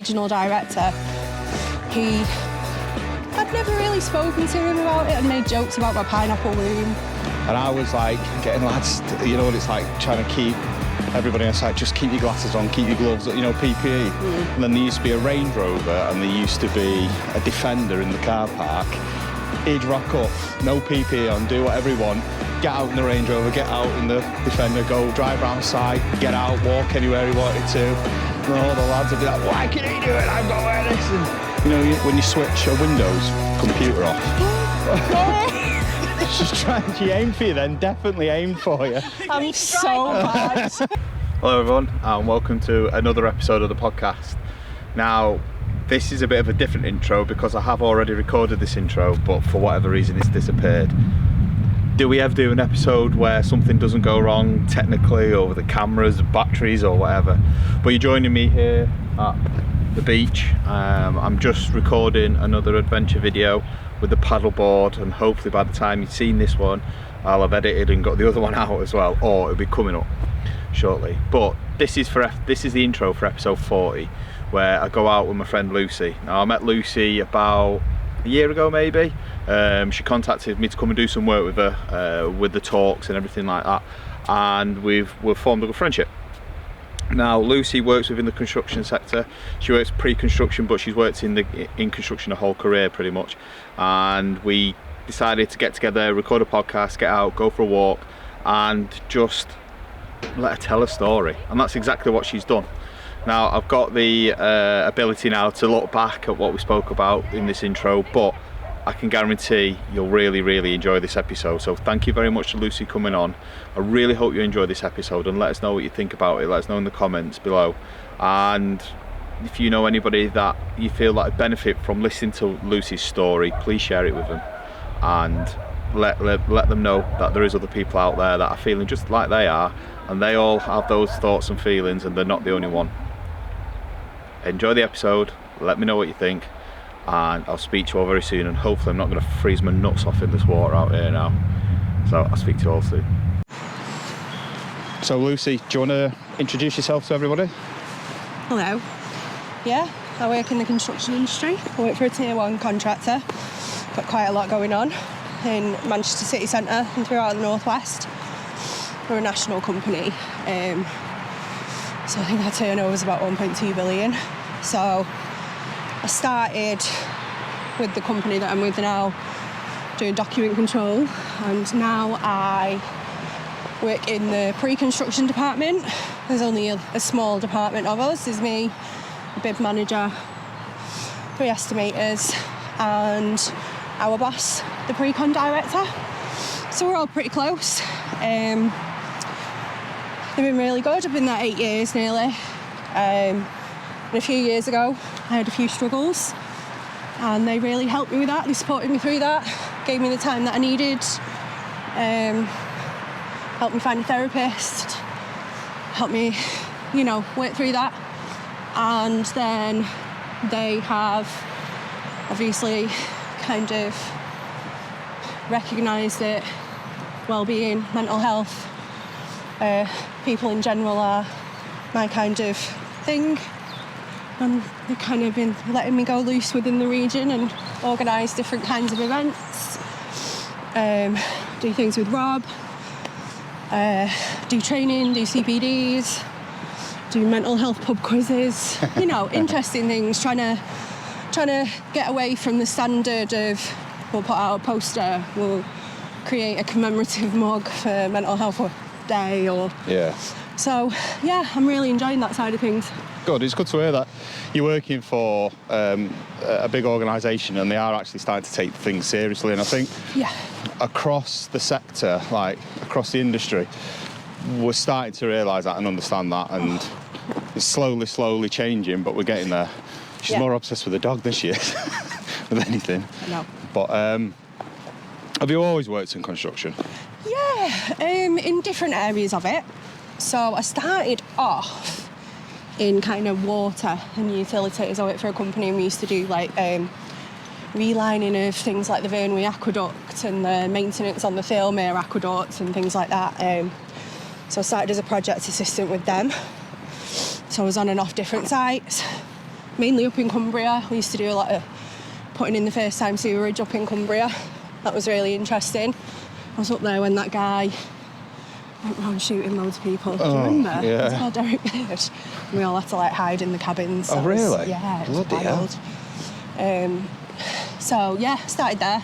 original director, I'd never really spoken to him about it and made jokes about my pineapple room. And I was like getting lads, you know what it's like, trying to keep everybody on site, just keep your glasses on, keep your gloves, you know, PPE. And then there used to be a Range Rover and there used to be a Defender in the car park. He'd rock up, no PPE on, do whatever he want, get out in the Range Rover, get out in the Defender, go drive around site, get out, walk anywhere he wanted to. And all the lads would be like, why can he do it? I've got to wear this. And, you know, when you switch a Windows computer off. She's trying, she aimed for you then, definitely aimed for you. I'm so bad. Hello everyone, and welcome to another episode of the podcast. Now, this is a bit of a different intro because I have already recorded this intro, but for whatever reason it's disappeared. Do we ever do an episode where something doesn't go wrong technically, or with the cameras, batteries or whatever? But you're joining me here at the beach. I'm just recording another adventure video with the paddleboard, and hopefully by the time you've seen this one I'll have edited and got the other one out as well, or it'll be coming up shortly. But this is the intro for episode 40, where I go out with my friend Lucy. Now, I met Lucy about a year ago maybe. She contacted me to come and do some work with her, with the talks and everything like that, and we've formed a good friendship. Now, Lucy works within the construction sector. She works pre-construction, but she's worked in construction her whole career pretty much. And we decided to get together, record a podcast, get out, go for a walk, and just let her tell a story. And that's exactly what she's done. Now, I've got the ability now to look back at what we spoke about in this intro, but I can guarantee you'll really enjoy this episode. So thank you very much to Lucy coming on. I really hope you enjoy this episode, and let us know what you think about it. Let us know in the comments below. And if you know anybody that you feel like benefit from listening to Lucy's story, please share it with them, and let them know that there is other people out there that are feeling just like they are, and they all have those thoughts and feelings, and they're not the only one. Enjoy the episode, let me know what you think, and I'll speak to you all very soon, and hopefully I'm not going to freeze my nuts off in this water out here now. So I'll speak to you all soon. So Lucy, do you want to introduce yourself to everybody? Hello. Yeah, I work in the construction industry. I work for a tier 1 contractor. Got quite a lot going on in Manchester city centre and throughout the northwest. We're a national company. So I think our turnover is about 1.2 billion. So I started with the company that I'm with now doing document control, and now I work in the pre-construction department. There's only a small department of us. There's me, a bid manager, 3 estimators, and our boss, the pre-con director. So we're all pretty close. They've been really good. I've been there 8 years nearly. And a few years ago, I had a few struggles, and they really helped me with that. They supported me through that, gave me the time that I needed, helped me find a therapist, helped me, you know, work through that. And then they have obviously kind of recognised that well-being, mental health, people in general are my kind of thing. And they've kind of been letting me go loose within the region and organise different kinds of events, do things with Rob, do training, do CPDs, do mental health pub quizzes, you know, interesting things, trying to get away from the standard of we'll put out a poster, we'll create a commemorative mug for Mental Health Day, or... Yeah. So, yeah, I'm really enjoying that side of things. Good, it's good to hear that you're working for a big organisation, and they are actually starting to take things seriously. And I think across the sector, like across the industry, we're starting to realise that and understand that, and it's slowly changing, but we're getting there. She's more obsessed with the dog than she is with anything. No. But have you always worked in construction? Yeah, in different areas of it. So I started off in kind of water and utilities. I worked for a company and we used to do like relining of things like the Vernwy Aqueduct and the maintenance on the Thirlmere Aqueduct and things like that. So I started as a project assistant with them. So I was on and off different sites. mainly up in Cumbria. We used to do a lot of putting in the first time sewerage up in Cumbria. That was really interesting. I was up there when that guy went around shooting loads of people. Do you remember? Yeah. It's called Derek Bird. We all had to like hide in the cabins. Oh, really? Yeah, it was Bloody wild. So yeah, started there.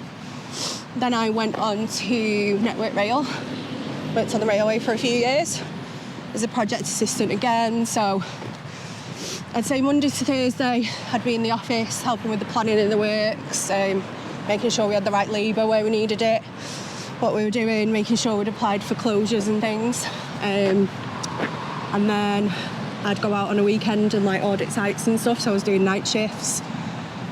Then I went on to Network Rail. Worked on the railway for a few years as a project assistant again. So I'd say Monday to Thursday I'd be in the office helping with the planning of the works, making sure we had the right labour where we needed it, what we were doing, making sure we'd applied for closures and things. And then I'd go out on a weekend and like audit sites and stuff, so I was doing night shifts.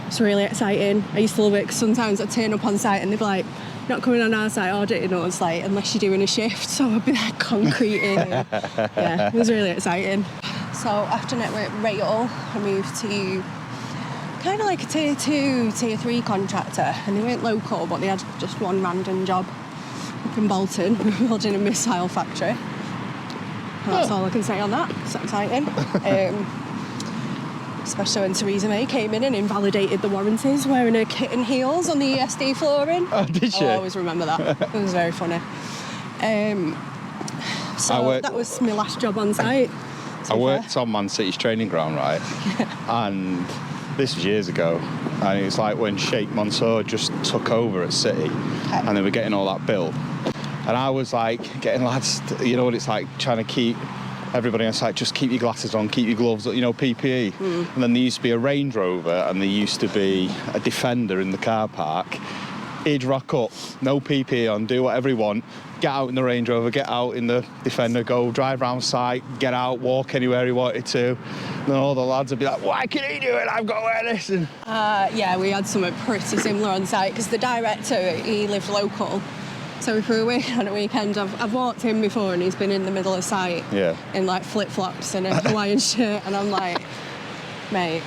It's really exciting. I used to love it because sometimes I'd turn up on site and they'd be like, not coming on our site auditing us, like, unless you're doing a shift. So I'd be like concreting. And, yeah, it was really exciting. So after Network Rail, I moved to kind of like a tier 2, tier 3 contractor. And they weren't local, but they had just one random job up in Bolton, building a missile factory. And that's all I can say on that. It's exciting. Especially when Theresa May came in and invalidated the warranties wearing her kitten heels on the ESD flooring. Oh, did she? I'll always remember that. It was very funny. So that was my last job on site. I worked on Man City's training ground, right? And this was years ago. And it was like when Sheikh Mansour just took over at City and they were getting all that built. And I was like getting lads, you know what it's like, trying to keep everybody on site, just keep your glasses on, keep your gloves on, you know, PPE. And then there used to be a Range Rover and there used to be a Defender in the car park. He'd rock up, no PPE on, do whatever he want, get out in the Range Rover, get out in the Defender, go drive around site, get out, walk anywhere he wanted to. And then all the lads would be like, why can he do it? I've got to wear this. And yeah, we had something pretty similar on site because the director, he lived local. So if we were working on a weekend, I've walked in before and he's been in the middle of site in like flip-flops and a Hawaiian shirt, and I'm like, mate.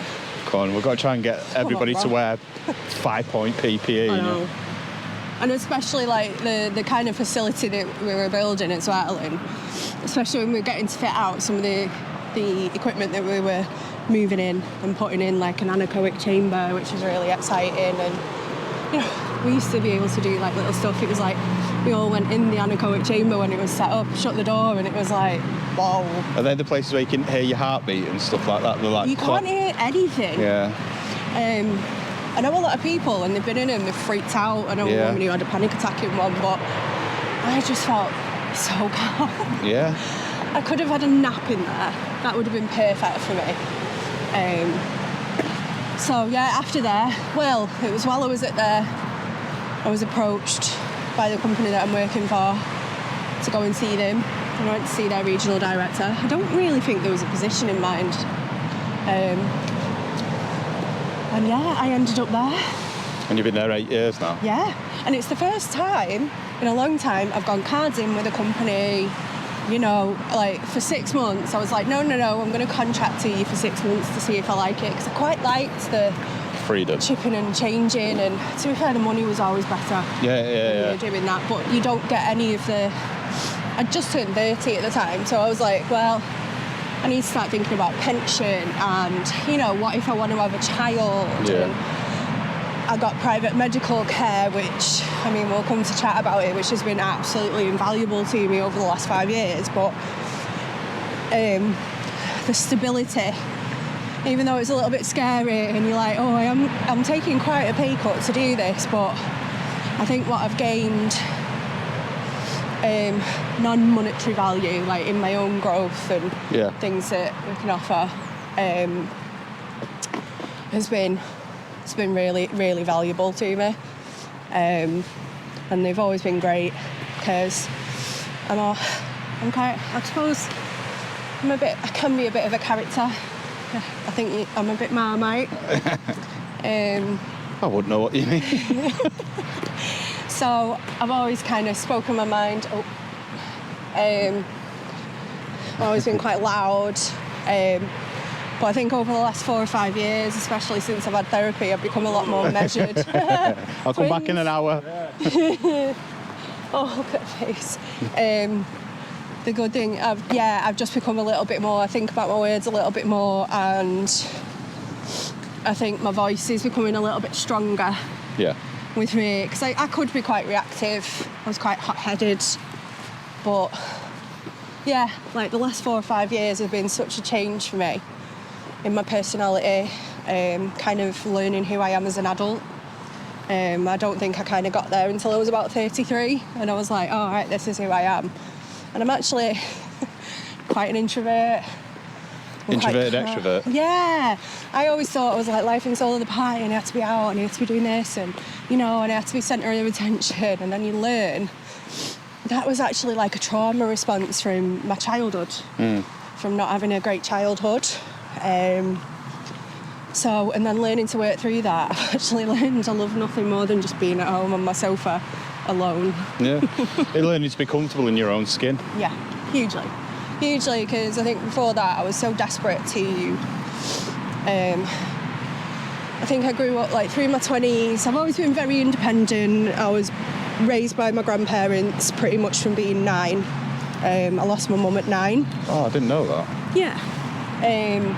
Come on, we've got to try and get everybody to wear 5-point PPE. I know. And especially like the kind of facility that we were building as well, and especially when we were getting to fit out some of the equipment that we were moving in and putting in, like an anechoic chamber, which was really exciting. And you know, we used to be able to do like little stuff. It was like we all went in the anechoic chamber when it was set up, shut the door, and it was like, wow. Are they the places where you can hear your heartbeat and stuff like that? They're like, you can't hear anything. Yeah. I know a lot of people, and they've been in and they've freaked out. I know a woman who had a panic attack in one, but I just felt so calm. Yeah. I could have had a nap in there. That would have been perfect for me. So yeah, after there, well, it was while I was at there, I was approached by the company that I'm working for to go and see them. I went to see their regional director. I don't really think there was a position in mind. And yeah, I ended up there. And you've been there 8 years now? Yeah, and it's the first time in a long time I've gone cards in with a company. You know, like for 6 months, I was like, no, I'm going to contract to you for 6 months to see if I like it, because I quite liked the freedom, chipping and changing, and to be fair, the money was always better. Yeah. You're doing that, but you don't get any of the. I just turned 30 at the time, so I was like, well, I need to start thinking about pension, and you know, what if I want to have a child? Yeah. And I got private medical care, which, I mean, we'll come to chat about it, which has been absolutely invaluable to me over the last 5 years. But the stability, even though it's a little bit scary, and you're like, oh, I'm taking quite a pay cut to do this, but I think what I've gained non-monetary value, like in my own growth and things that we can offer, has been. It's been really, really valuable to me, and they've always been great because I suppose I can be a bit of a character. I think I'm a bit Marmite. I wouldn't know what you mean. So I've always kind of spoken my mind. I've always been quite loud. But I think over the last 4 or 5 years, especially since I've had therapy, I've become a lot more measured. I'll come back in an hour. Oh, look at the face. The good thing, I've just become a little bit more, I think about my words a little bit more, and I think my voice is becoming a little bit stronger with me, because I could be quite reactive. I was quite hot-headed, but yeah, like the last 4 or 5 years have been such a change for me in my personality, kind of learning who I am as an adult. I don't think I kind of got there until I was about 33, and I was like, oh, right, this is who I am. And I'm actually quite an introvert. Introverted extrovert? Yeah. I always thought I was like life and soul of the pie, and I had to be out, and I had to be doing this, and, you know, and I had to be centre of attention. And then you learn that was actually like a trauma response from my childhood, from not having a great childhood. And then learning to work through that, I've actually learned I love nothing more than just being at home on my sofa alone. Yeah. You're learning to be comfortable in your own skin. Yeah, hugely, because I think before that I was so desperate to. I think I grew up like through my 20s. I've always been very independent. I was raised by my grandparents pretty much from being 9. I lost my mum at 9. Oh, I didn't know that. Yeah. And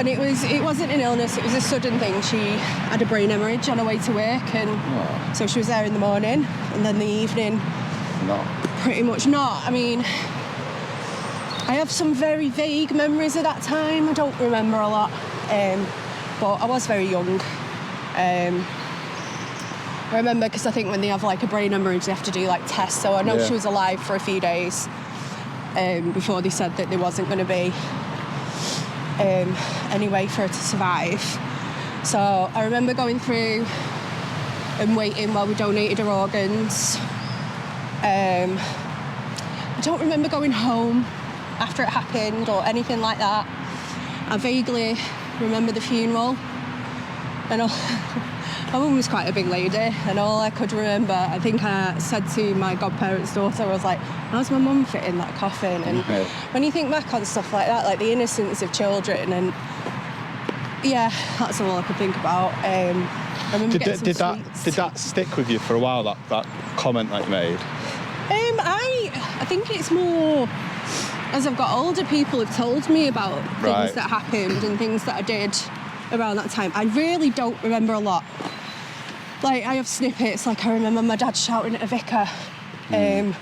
it wasn't an illness, it was a sudden thing. She had a brain hemorrhage on her way to work, and so she was there in the morning, and then the evening, pretty much not. I mean, I have some very vague memories of that time. I don't remember a lot, but I was very young. I remember, because I think when they have like a brain hemorrhage, they have to do like tests, so I know she was alive for a few days before they said that there wasn't going to be any way for her to survive. So I remember going through and waiting while we donated her organs. I don't remember going home after it happened or anything like that. I vaguely remember the funeral, and my mum was quite a big lady, and all I could remember, I think I said to my godparents' daughter, I was like, how's my mum fit in that coffin? And when you think back on stuff like that, like the innocence of children, and yeah, that's all I could think about. I remember did that stick with you for a while, that comment that you made? I think it's more, as I've got older, people have told me about things that happened and things that I did around that time. I really don't remember a lot. Like, I have snippets, like I remember my dad shouting at a vicar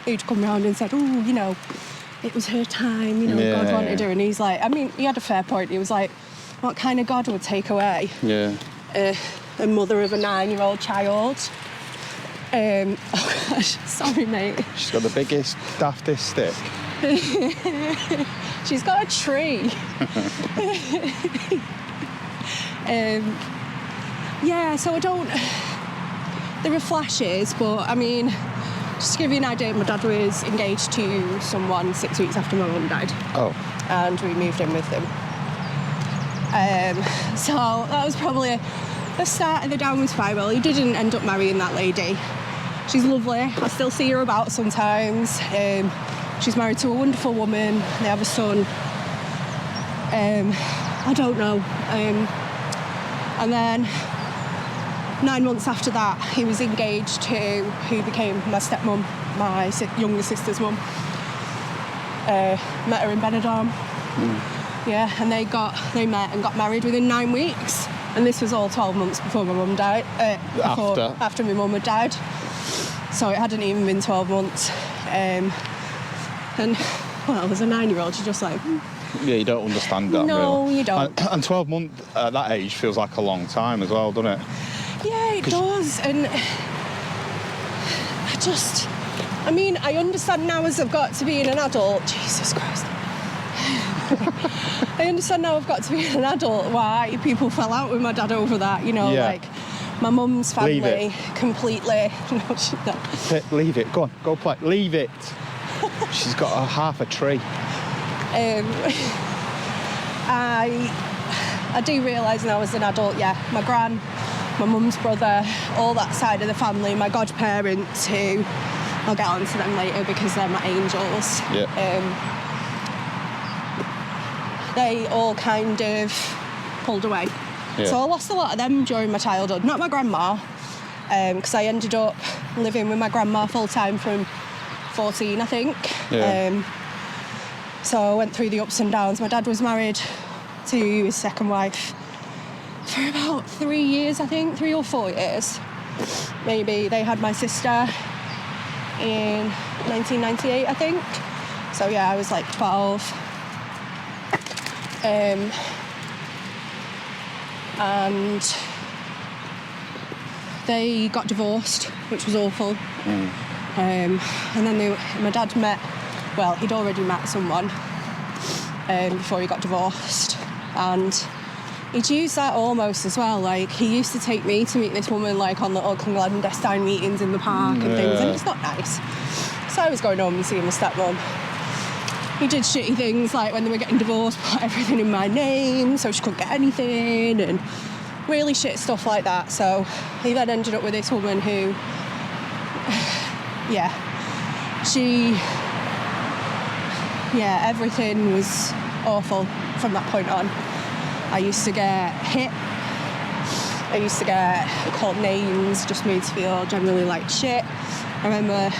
who'd come round and said, oh, you know, it was her time, you know, God wanted her. And he's like, I mean, he had a fair point. He was like, what kind of God would take away a mother of a 9-year-old child? Oh gosh, sorry mate. She's got the biggest, daftest stick. She's got a tree. So I don't... There are flashes, but I mean, just to give you an idea, my dad was engaged to someone 6 weeks after my mum died. Oh. And we moved in with them. So that was probably the start of the downward spiral. He didn't end up marrying that lady. She's lovely. I still see her about sometimes. She's married to a wonderful woman. They have a son. I don't know. And then 9 months after that, he was engaged to who became my stepmom, my younger sister's mum. Met her in Benidorm. Yeah, and they met and got married within 9 weeks. And this was all 12 months before my mum died. After my mum had died. So it hadn't even been 12 months. And, well, as a 9-year-old, you're just like... Yeah, you don't understand that. No, really. You don't. And 12 months at that age feels like a long time as well, doesn't it? Yeah, it does. And I mean, I understand now as I've got to being an adult. Jesus Christ. I understand now I've got to be an adult why people fell out with my dad over that, you know, like my mum's family completely... No. Leave it. Go on, go play. Leave it. She's got half a tree. I do realise now as an adult, my gran, my mum's brother, all that side of the family, my godparents, who I'll get on to them later because they're my angels. They all kind of pulled away. So I lost a lot of them during my childhood. Not my grandma, because I ended up living with my grandma full-time from 14, I think. So I went through the ups and downs. My dad was married to his second wife, for about 3 years, I think, 3 or 4 years. Maybe. They had my sister in 1998, I think. So yeah, I was like 12. And they got divorced, which was awful. And then my dad met, well, he'd already met someone before he got divorced. And he'd used that almost as well. Like, he used to take me to meet this woman, like, on little clandestine meetings in the park and things, and it's not nice. So I was going home and seeing my stepmom. He did shitty things, like when they were getting divorced, put everything in my name so she couldn't get anything, and really shit stuff like that. So he then ended up with this woman who, everything was awful from that point on. I used to get hit. I used to get called names, just made to feel generally like shit. I remember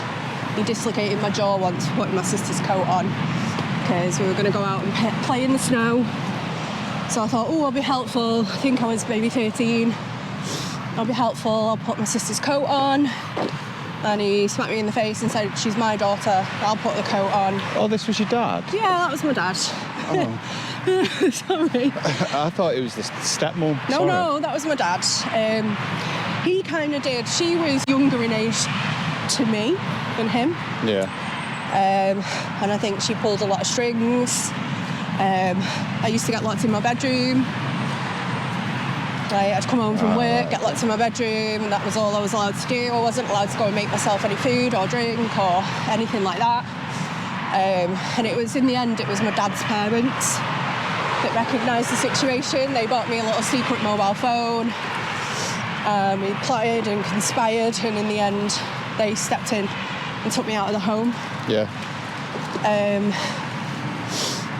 he dislocated my jaw once for putting my sister's coat on, because we were going to go out and play in the snow. So I thought, I'll be helpful. I think I was maybe 13. I'll be helpful. I'll put my sister's coat on. And he smacked me in the face and said, she's my daughter. I'll put the coat on. Oh, this was your dad? Yeah, that was my dad. Oh. Sorry. I thought it was the stepmom. No, that was my dad. He kind of did. She was younger in age to me than him. Yeah. And I think she pulled a lot of strings. I used to get locked in my bedroom. Like, I'd come home from work, get locked in my bedroom, and that was all I was allowed to do. I wasn't allowed to go and make myself any food or drink or anything like that. And it was, in the end, it was my dad's parents that recognised the situation. They bought me a little secret mobile phone. We plotted and conspired, and in the end, they stepped in and took me out of the home. Yeah.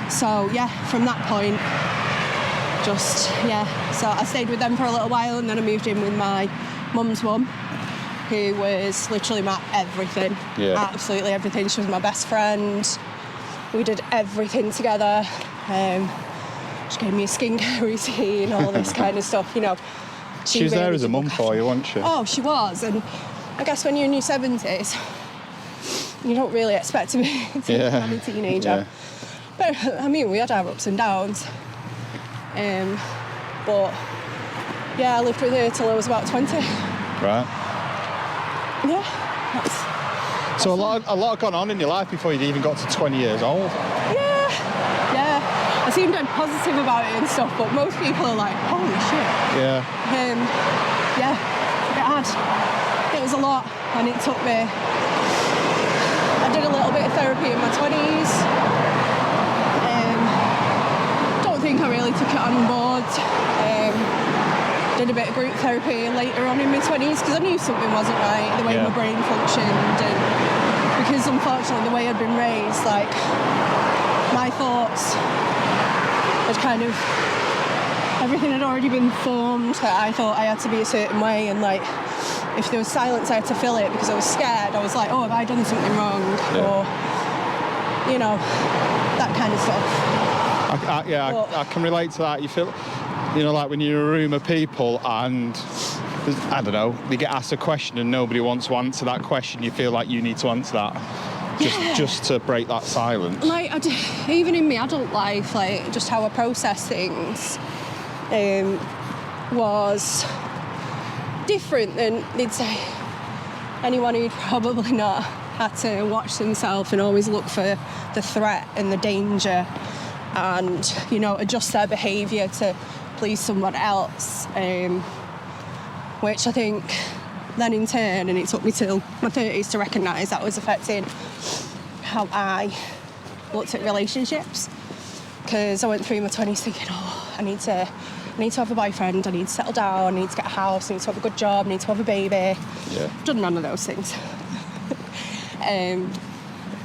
So, yeah, from that point, so I stayed with them for a little while, and then I moved in with my mum's mum, who was literally my everything. Yeah. Absolutely everything. She was my best friend. We did everything together. She gave me a skincare routine, all this kind of stuff, you know. She was there as a mum for you, wasn't she? Oh, she was. And I guess when you're in your 70s, you don't really expect to be a teenager. Yeah. But, I mean, we had our ups and downs. But, yeah, I lived with her till I was about 20. Right. Yeah. So a lot had gone on in your life before you'd even got to 20 years old? Yeah. I seem dead positive about it and stuff, but most people are like, holy shit. Yeah. It had. It was a lot, and it took me... I did a little bit of therapy in my 20s. Don't think I really took it on board. Did a bit of group therapy later on in my 20s because I knew something wasn't right, the way my brain functioned, and because unfortunately the way I'd been raised, like, my thoughts had kind of, everything had already been formed. I thought I had to be a certain way, and like, if there was silence I had to fill it because I was scared. I was like, have I done something wrong? Or, you know, that kind of stuff. I can relate to that. You feel, you know, like when you're in a room of people and, I don't know, they get asked a question and nobody wants to answer that question, you feel like you need to answer that just to break that silence. Like, even in my adult life, like, just how I process things was different than, they'd say, anyone who'd probably not had to watch themselves and always look for the threat and the danger and, you know, adjust their behaviour to please someone else, which I think then in turn, and it took me till my 30s to recognise that was affecting how I looked at relationships, because I went through my 20s thinking, I need to have a boyfriend, I need to settle down, I need to get a house, I need to have a good job, I need to have a baby. Yeah. Done none of those things. And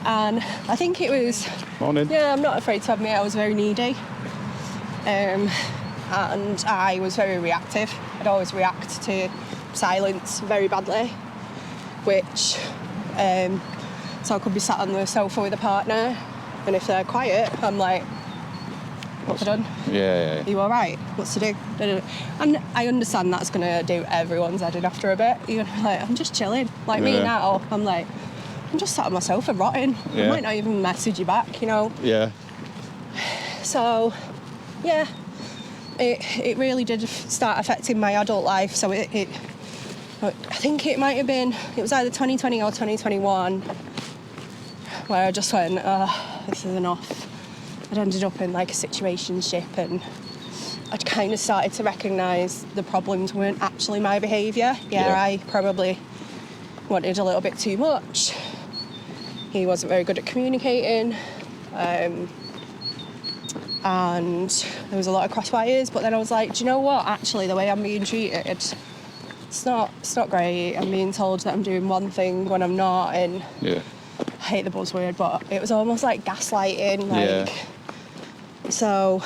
I think it was... Morning. Yeah, I'm not afraid to admit I was very needy. And I was very reactive. I'd always react to silence very badly, which... so I could be sat on the sofa with a partner, and if they're quiet, I'm like, What have I done? Yeah. Are you all right? What's to do? And I understand that's going to do everyone's head in after a bit. You're going to be like, I'm just chilling. Like me now, I'm like, I'm just sat on my sofa rotting. I might not even message you back, you know? Yeah. So, yeah, it really did start affecting my adult life. So I think it might have been, it was either 2020 or 2021 where I just went, this is enough. I'd ended up in like a situationship, and I'd kind of started to recognise the problems weren't actually my behaviour. I probably wanted a little bit too much. He wasn't very good at communicating. And there was a lot of crosswires, but then I was like, do you know what? Actually, the way I'm being treated, it's not great. I'm being told that I'm doing one thing when I'm not, and I hate the buzzword, but it was almost like gaslighting. So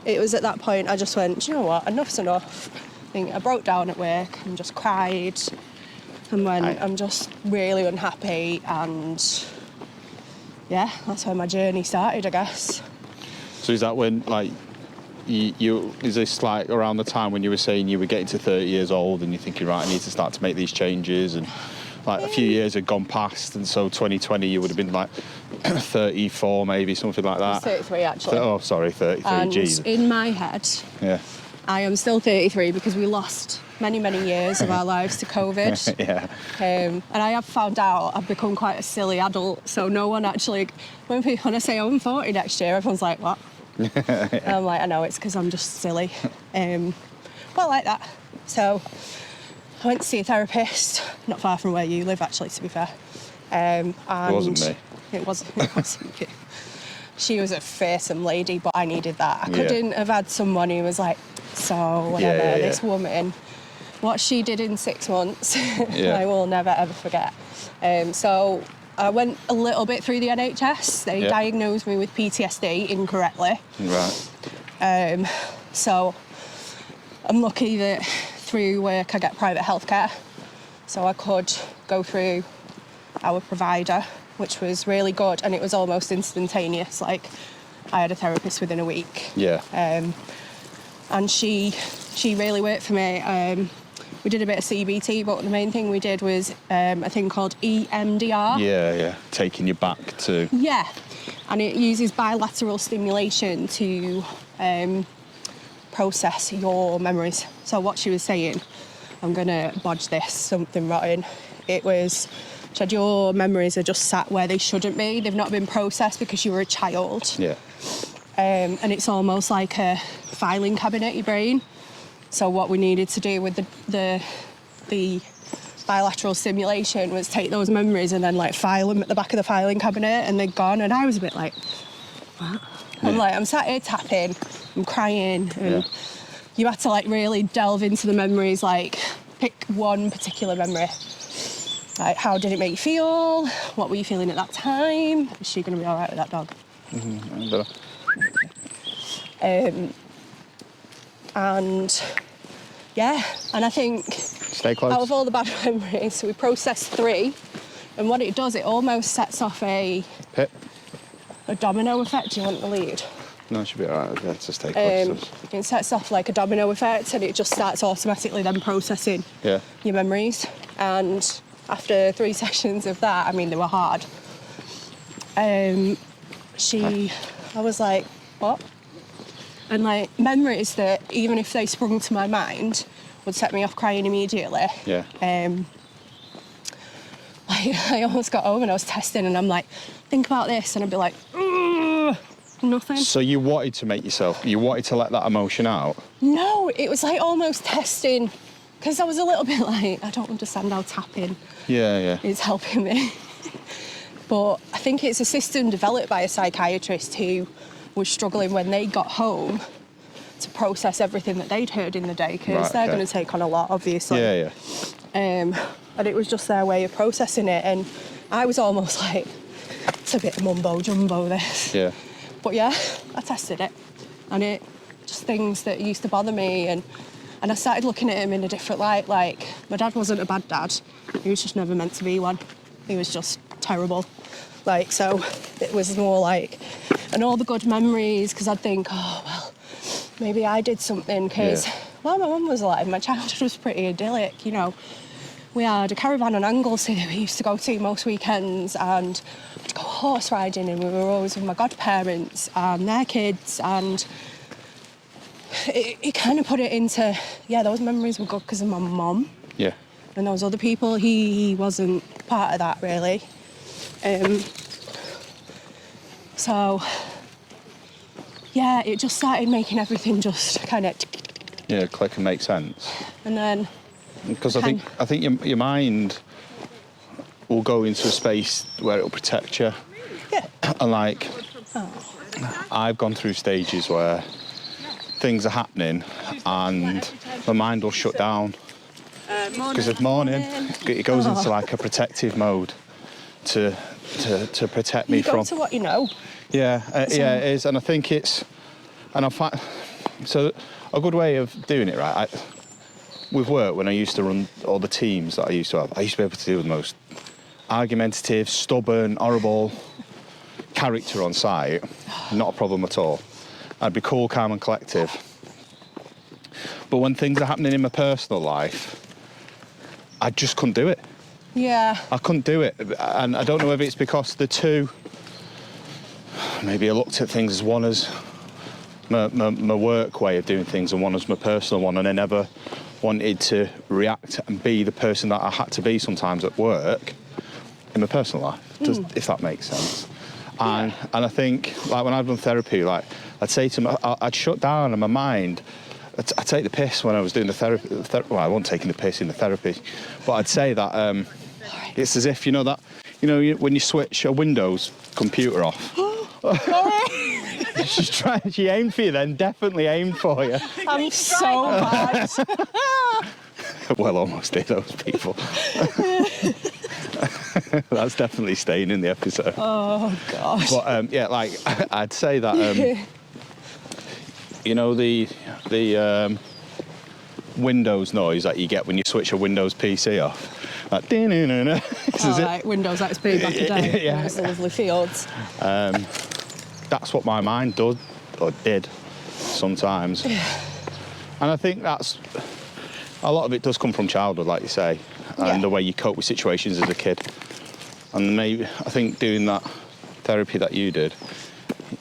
it was at that point I just went, do you know what? Enough's enough. I broke down at work and just cried, and went, I'm just really unhappy, and that's where my journey started, I guess. So is that when, like, is this like around the time when you were saying you were getting to 30 years old and you're thinking, right, I need to start to make these changes, and like a few years had gone past, and so 2020 you would have been like 34 maybe, something like that? 33 actually. Oh, sorry, 33, and Jesus. In my head, I am still 33 because we lost many years of our lives to COVID. And I have found out I've become quite a silly adult, so no one actually, when I say I'm 40 next year, everyone's like, what? And I'm like, I know, it's because I'm just silly. Well, like that. So I went to see a therapist, not far from where you live actually, to be fair. And it wasn't me. It wasn't you. She was a fearsome lady, but I needed that. I couldn't have had someone who was like, so whatever, this woman, what she did in 6 months, I will never ever forget. So I went a little bit through the NHS. They diagnosed me with PTSD incorrectly. Right. So I'm lucky that through work I get private healthcare. So I could go through our provider, which was really good, and it was almost instantaneous. Like, I had a therapist within a week. And she really worked for me. We did a bit of CBT, but the main thing we did was a thing called EMDR. Taking you back to... And it uses bilateral stimulation to process your memories. So what she was saying, I'm going to bodge this, something rotten. It was, she said, your memories are just sat where they shouldn't be. They've not been processed because you were a child. And it's almost like a filing cabinet, your brain. So what we needed to do with the bilateral stimulation was take those memories and then like file them at the back of the filing cabinet, and they're gone. And I was a bit like, what? I'm sat here tapping, I'm crying, and you had to like really delve into the memories, like pick one particular memory. Like, how did it make you feel? What were you feeling at that time? Is she going to be all right with that dog? And I think Stay close. Out of all the bad memories, we processed 3, and what it does, it almost sets off a domino effect. Do you want the lead? No, it should be all right. Let's just stay close. It sets off like a domino effect, and it just starts automatically then processing your memories. And after 3 sessions of that, I mean, they were hard. I was like, what? And like memories that, even if they sprung to my mind, would set me off crying immediately. I almost got home and I was testing, and I'm like, think about this, and I'd be like, nothing. So you wanted to let that emotion out? No, it was like almost testing, because I was a little bit like, I don't understand how tapping is helping me. But I think it's a system developed by a psychiatrist who was struggling when they got home to process everything that they'd heard in the day, because they're going to take on a lot, obviously. And it was just their way of processing it, and I was almost like, it's a bit mumbo jumbo, this. But I tested it, and it just things that used to bother me, and I started looking at him in a different light. Like, my dad wasn't a bad dad, he was just never meant to be one. He was just terrible. Like, so it was more like, and all the good memories, because I'd think, oh, well, maybe I did something, because, well, my mum was alive, my childhood was pretty idyllic, you know. We had a caravan on Anglesey that we used to go to most weekends, and I'd go horse riding, and we were always with my godparents and their kids, and it kind of put it into, those memories were good because of my mum. Yeah. And those other people, he wasn't part of that, really. So, it just started making everything just kind of... click and make sense. And then... Because I think your mind will go into a space where it'll protect you. Yeah. And I've gone through stages where things are happening and my mind will shut down. Because of morning, it goes into like a protective mode to protect me from... You go to what you know. Yeah, it is. And I think it's... And I find... So a good way of doing it, right? With work, when I used to run all the teams that I used to have, I used to be able to deal with the most argumentative, stubborn, horrible character on site. Not a problem at all. I'd be cool, calm and collective. But when things are happening in my personal life, I just couldn't do it. Yeah. I couldn't do it. And I don't know if it's because the two... Maybe I looked at things as one as my work way of doing things and one as my personal one, and I never wanted to react and be the person that I had to be sometimes at work in my personal life, if that makes sense. And I think, like, when I've done therapy, like, I'd say to I'd shut down in my mind. I'd take the piss when I was doing the therapy. Well, I wasn't taking the piss in the therapy, but I'd say that it's as if, when you switch a Windows computer off. She aimed for you then, definitely aimed for you. I'm so bad. Well, almost did, those people. That's definitely staying in the episode. Oh, gosh. But, I'd say that, the Windows noise that you get when you switch a Windows PC off. Like, like Windows XP back in the day. Yeah. It was the lovely fields. That's what my mind does, or did, sometimes. And I think that's... A lot of it does come from childhood, like you say, and the way you cope with situations as a kid. And maybe, I think doing that therapy that you did,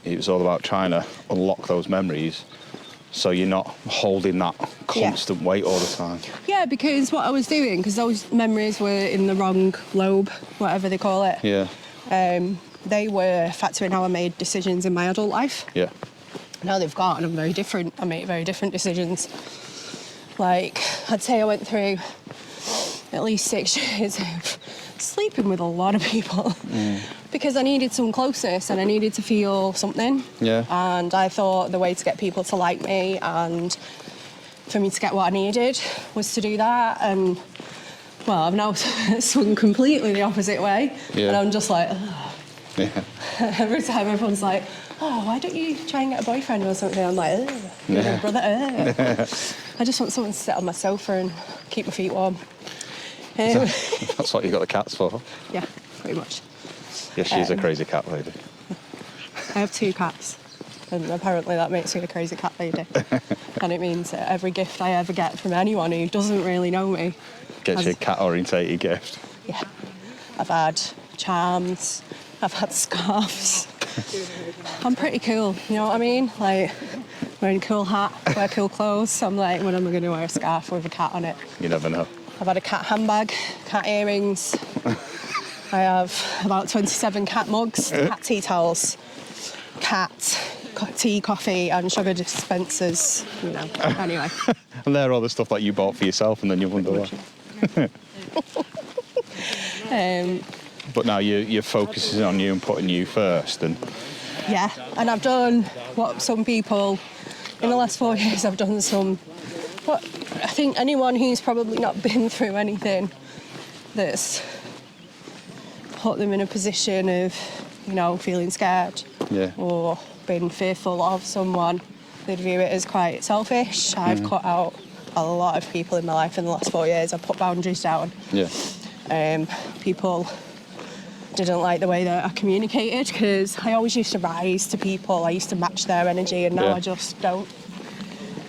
it was all about trying to unlock those memories so you're not holding that constant weight all the time. Yeah, because what I was doing, because those memories were in the wrong lobe, whatever they call it. Yeah. They were factoring how I made decisions in my adult life. Yeah. Now they've gone, I'm very different. I make very different decisions. Like, I'd say I went through at least 6 years of sleeping with a lot of people because I needed some closeness and I needed to feel something. Yeah. And I thought the way to get people to like me and for me to get what I needed was to do that. And, well, I've now swung completely the opposite way. Yeah. And I'm just like, ugh. Yeah. Every time everyone's like, oh, why don't you try and get a boyfriend or something? I'm like, ugh, your brother, ugh. I just want someone to sit on my sofa and keep my feet warm. That's what you got the cats for? Yeah, pretty much. Yeah, she's a crazy cat lady. I have 2 cats, and apparently that makes me a crazy cat lady. And it means that every gift I ever get from anyone who doesn't really know me... Gets you a cat-orientated gift. Yeah. I've had charms, I've had scarves. I'm pretty cool, you know what I mean? Like, wearing a cool hat, wear cool clothes. So I'm like, when am I going to wear a scarf with a cat on it? You never know. I've had a cat handbag, cat earrings. I have about 27 cat mugs, cat tea towels, cat tea, coffee and sugar dispensers, anyway. And they're all the stuff that you bought for yourself and then you wonder why. But now you're focusing on you and putting you first. And I've done what some people, in the last 4 years, I've done what I think anyone who's probably not been through anything that's put them in a position of, feeling scared or being fearful of someone, they'd view it as quite selfish. I've cut out a lot of people in my life in the last 4 years. I've put boundaries down. Yeah. People didn't like the way that I communicated, because I always used to rise to people. I used to match their energy, and now I just don't.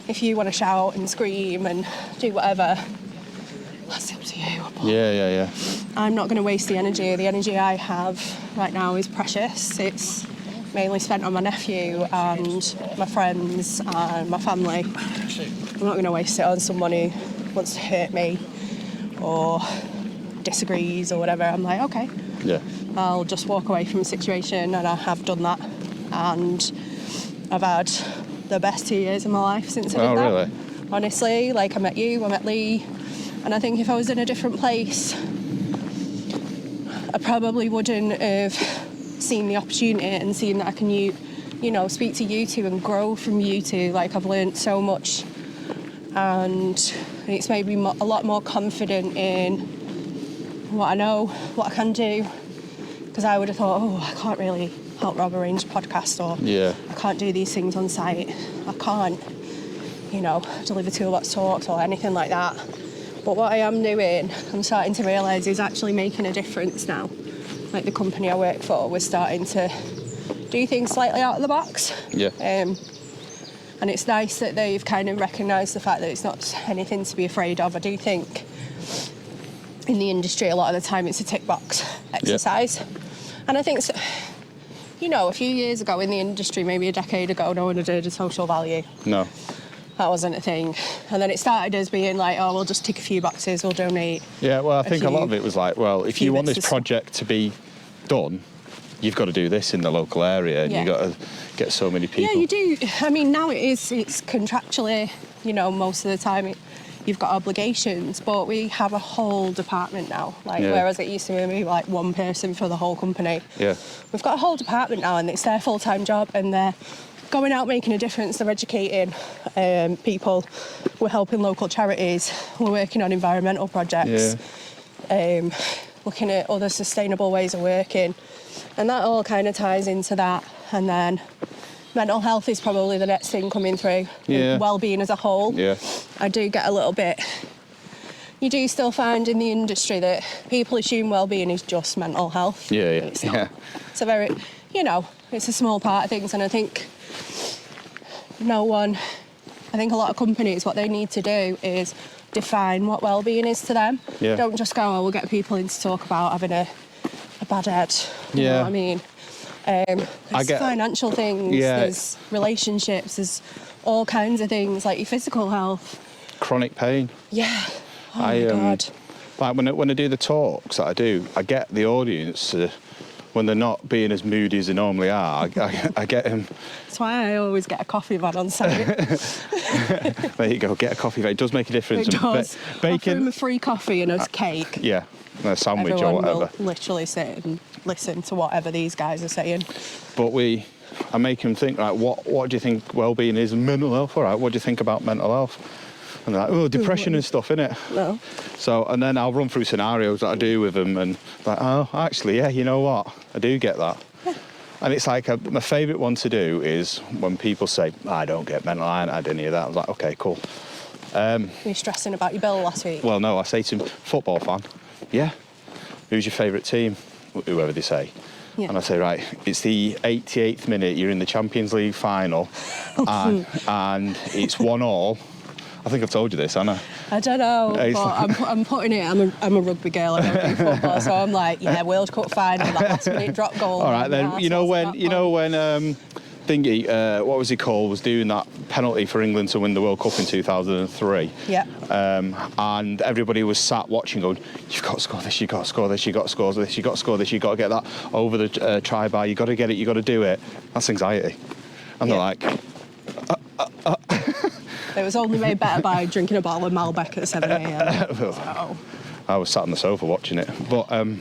If you want to shout and scream and do whatever, that's up to you. Yeah. I'm not going to waste the energy. The energy I have right now is precious. It's mainly spent on my nephew and my friends and my family. I'm not going to waste it on someone who wants to hurt me or disagrees or whatever. I'm like, okay, I'll just walk away from the situation, and I have done that. And I've had the best 2 years of my life since I did that. Really? Honestly, like, I met you, I met Lee, and I think if I was in a different place, I probably wouldn't have seen the opportunity and seen that I can, you know, speak to you two and grow from you two. Like, I've learned so much, and it's made me a lot more confident in what I know, what I can do. Because I would have thought, I can't really help Rob arrange a podcast, or I can't do these things on site. I can't, you know, deliver toolbox talks or anything like that. But what I am doing, I'm starting to realise, is actually making a difference now. Like, the company I work for, we're starting to do things slightly out of the box. And it's nice that they've kind of recognised the fact that it's not anything to be afraid of. I do think in the industry, a lot of the time, it's a tick box exercise. And I think, you know, a few years ago in the industry, maybe a decade ago, no one had heard of social value. No. That wasn't a thing. And then it started as being like, we'll just tick a few boxes, we'll donate. Yeah, well, I think a lot of it was like, well, if you want this project to be done, you've got to do this in the local area, and you've got to get so many people. Yeah, you do. I mean, now it's contractually, you know, most of the time you've got obligations, but we have a whole department now. Like, whereas it used to be maybe like one person for the whole company. Yeah. We've got a whole department now, and it's their full-time job, and they're going out making a difference. They're educating people. We're helping local charities. We're working on environmental projects. Looking at other sustainable ways of working. And that all kind of ties into that. And then mental health is probably the next thing coming through. Well-being as a whole. I do get a little bit... You do still find in the industry that people assume well-being is just mental health. It's not. It's a very... You know, it's a small part of things, and I think a lot of companies, what they need to do is define what well-being is to them. Don't just go, we'll get people in to talk about having a bad head. You know what I mean? There's financial things, there's relationships, there's all kinds of things, like your physical health. Chronic pain. Oh my God. Like when I do the talks that I do, I get the audience when they're not being as moody as they normally are, I get them. That's why I always get a coffee van on site. There you go, get a coffee van. It does make a difference. It does. Bacon. Offer them a free coffee and a cake. And a sandwich. Everyone or whatever. Will literally sit and listen to whatever these guys are saying. But I make them think, right, what do you think well-being is? Mental health, all right, what do you think about mental health? And they're like, depression and stuff, innit? No. So, and then I'll run through scenarios that I do with them, and like, actually, you know what? I do get that. And it's like, my favourite one to do is when people say, I don't get mental, I haven't had any of that. I was like, okay, cool. Were you stressing about your bill last week? Well, no, I say to them, football fan. Yeah. Who's your favourite team? Whoever they say. And I say, right, it's the 88th minute, you're in the Champions League final, and it's 1-1. I think I've told you this, haven't I? I don't know, but I'm putting it. I'm a rugby girl. I don't do football, so I'm like, World Cup final, that last-minute drop goal. All right, then you know when Thingy, what was he called, was doing that penalty for England to win the World Cup in 2003. And everybody was sat watching, going, "You've got to score this. You've got to score this. You've got to score this. You've got to score this. You've got to get that over the try bar. You've got to get it. You've got to do it." That's anxiety, and they're like. It was only made better by drinking a bottle of Malbec at 7 a.m. So. I was sat on the sofa watching it. But and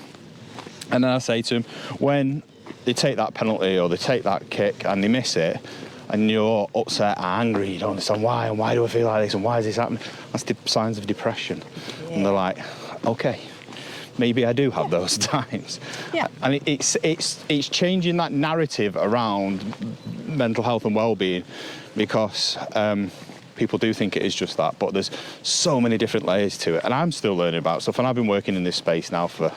then I say to them, when they take that penalty or they take that kick and they miss it, and you're upset and angry, you don't understand why, and why do I feel like this, and why is this happening? That's signs of depression. And they're like, okay, maybe I do have those times. And it's changing that narrative around mental health and well-being, because people do think it is just that, but there's so many different layers to it, and I'm still learning about stuff, and I've been working in this space now for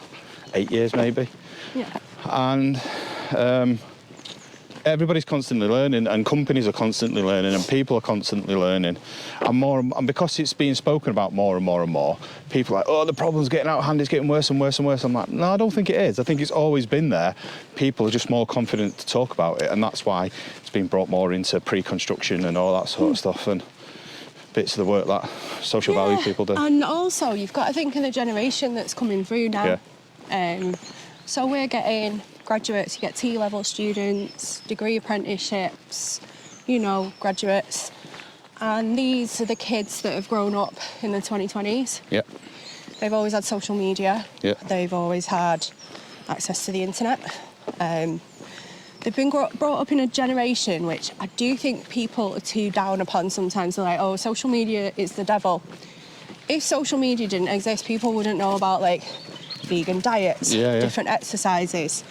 8 years maybe. Yeah. And everybody's constantly learning, and companies are constantly learning, and people are constantly learning, and because it's being spoken about more and more and more, people are like, oh, the problem's getting out of hand, it's getting worse and worse and worse. I'm like, no, I don't think it is. I think it's always been there. People are just more confident to talk about it, and that's why it's been brought more into pre-construction and all that sort of stuff, and bits of the work that social value people do. And also, you've got to think of the generation that's coming through now. Yeah. So we're getting graduates, you get T-level students, degree apprenticeships, graduates. And these are the kids that have grown up in the 2020s. Yeah. They've always had social media. Yeah. They've always had access to the internet. They've been brought up in a generation which I do think people are too down upon sometimes. They're like, oh, social media is the devil. If social media didn't exist, people wouldn't know about, like, vegan diets, different exercises.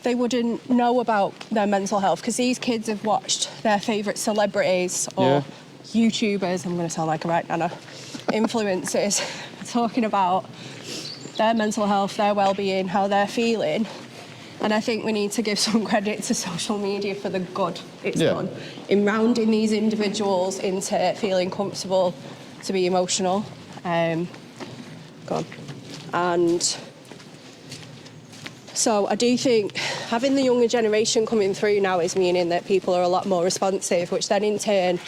They wouldn't know about their mental health because these kids have watched their favourite celebrities or YouTubers, I'm going to sound like a right nana, influencers, talking about their mental health, their well-being, how they're feeling. And I think we need to give some credit to social media for the good it's done in rounding these individuals into feeling comfortable to be emotional. And so I do think having the younger generation coming through now is meaning that people are a lot more responsive, which then in turn,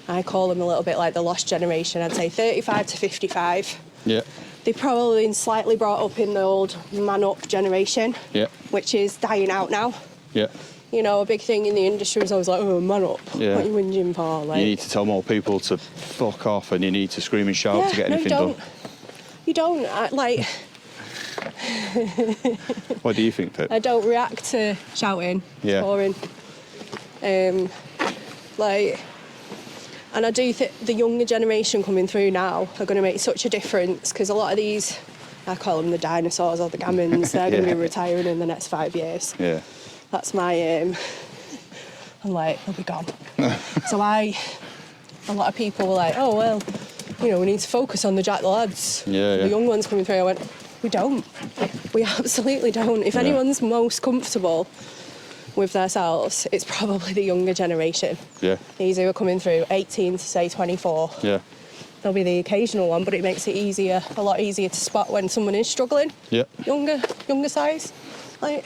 I call them a little bit like the lost generation. I'd say 35 to 55. Yeah. They've probably been slightly brought up in the old man-up generation, which is dying out now. Yeah. A big thing in the industry is always like, oh, man up, what are you whinging for? Like, you need to tell more people to fuck off, and you need to scream and shout to get anything done. You don't. What do you think, Pip? I don't react to shouting. It's boring. And I do think the younger generation coming through now are going to make such a difference because a lot of these, I call them the dinosaurs or the gammons, they're going to be retiring in the next 5 years. Yeah. That's my aim. I'm like, they'll be gone. So a lot of people were like, oh, well, we need to focus on the Jack the lads. The young ones coming through. I went, we don't. We absolutely don't. If anyone's most comfortable with themselves, it's probably the younger generation. Yeah. These who are coming through, 18 to say 24. Yeah. There'll be the occasional one, but it makes it a lot easier to spot when someone is struggling. Yeah. Younger size. But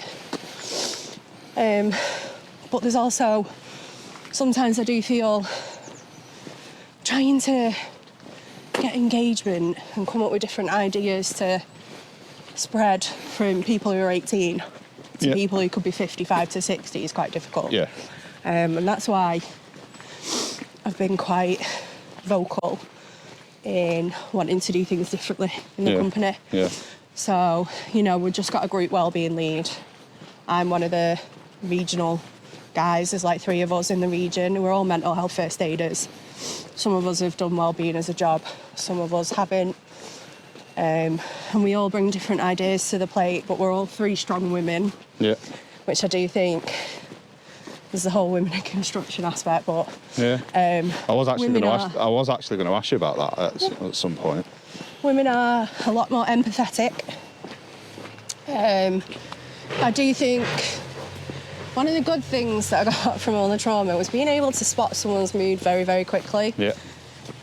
there's also, sometimes I do feel trying to get engagement and come up with different ideas to spread from people who are 18 to people who could be 55 to 60 is quite difficult. Yeah. And that's why I've been quite vocal in wanting to do things differently in the company. Yeah. So, we've just got a group wellbeing lead. I'm one of the regional guys. There's like 3 of us in the region. We're all mental health first aiders. Some of us have done wellbeing as a job. Some of us haven't. And we all bring different ideas to the plate, but we're all 3 strong women. Yeah. Which I do think there's the whole women in construction aspect, but I was actually going to ask you about that at some point. Women are a lot more empathetic. I do think one of the good things that I got from all the trauma was being able to spot someone's mood very, very quickly. Yeah.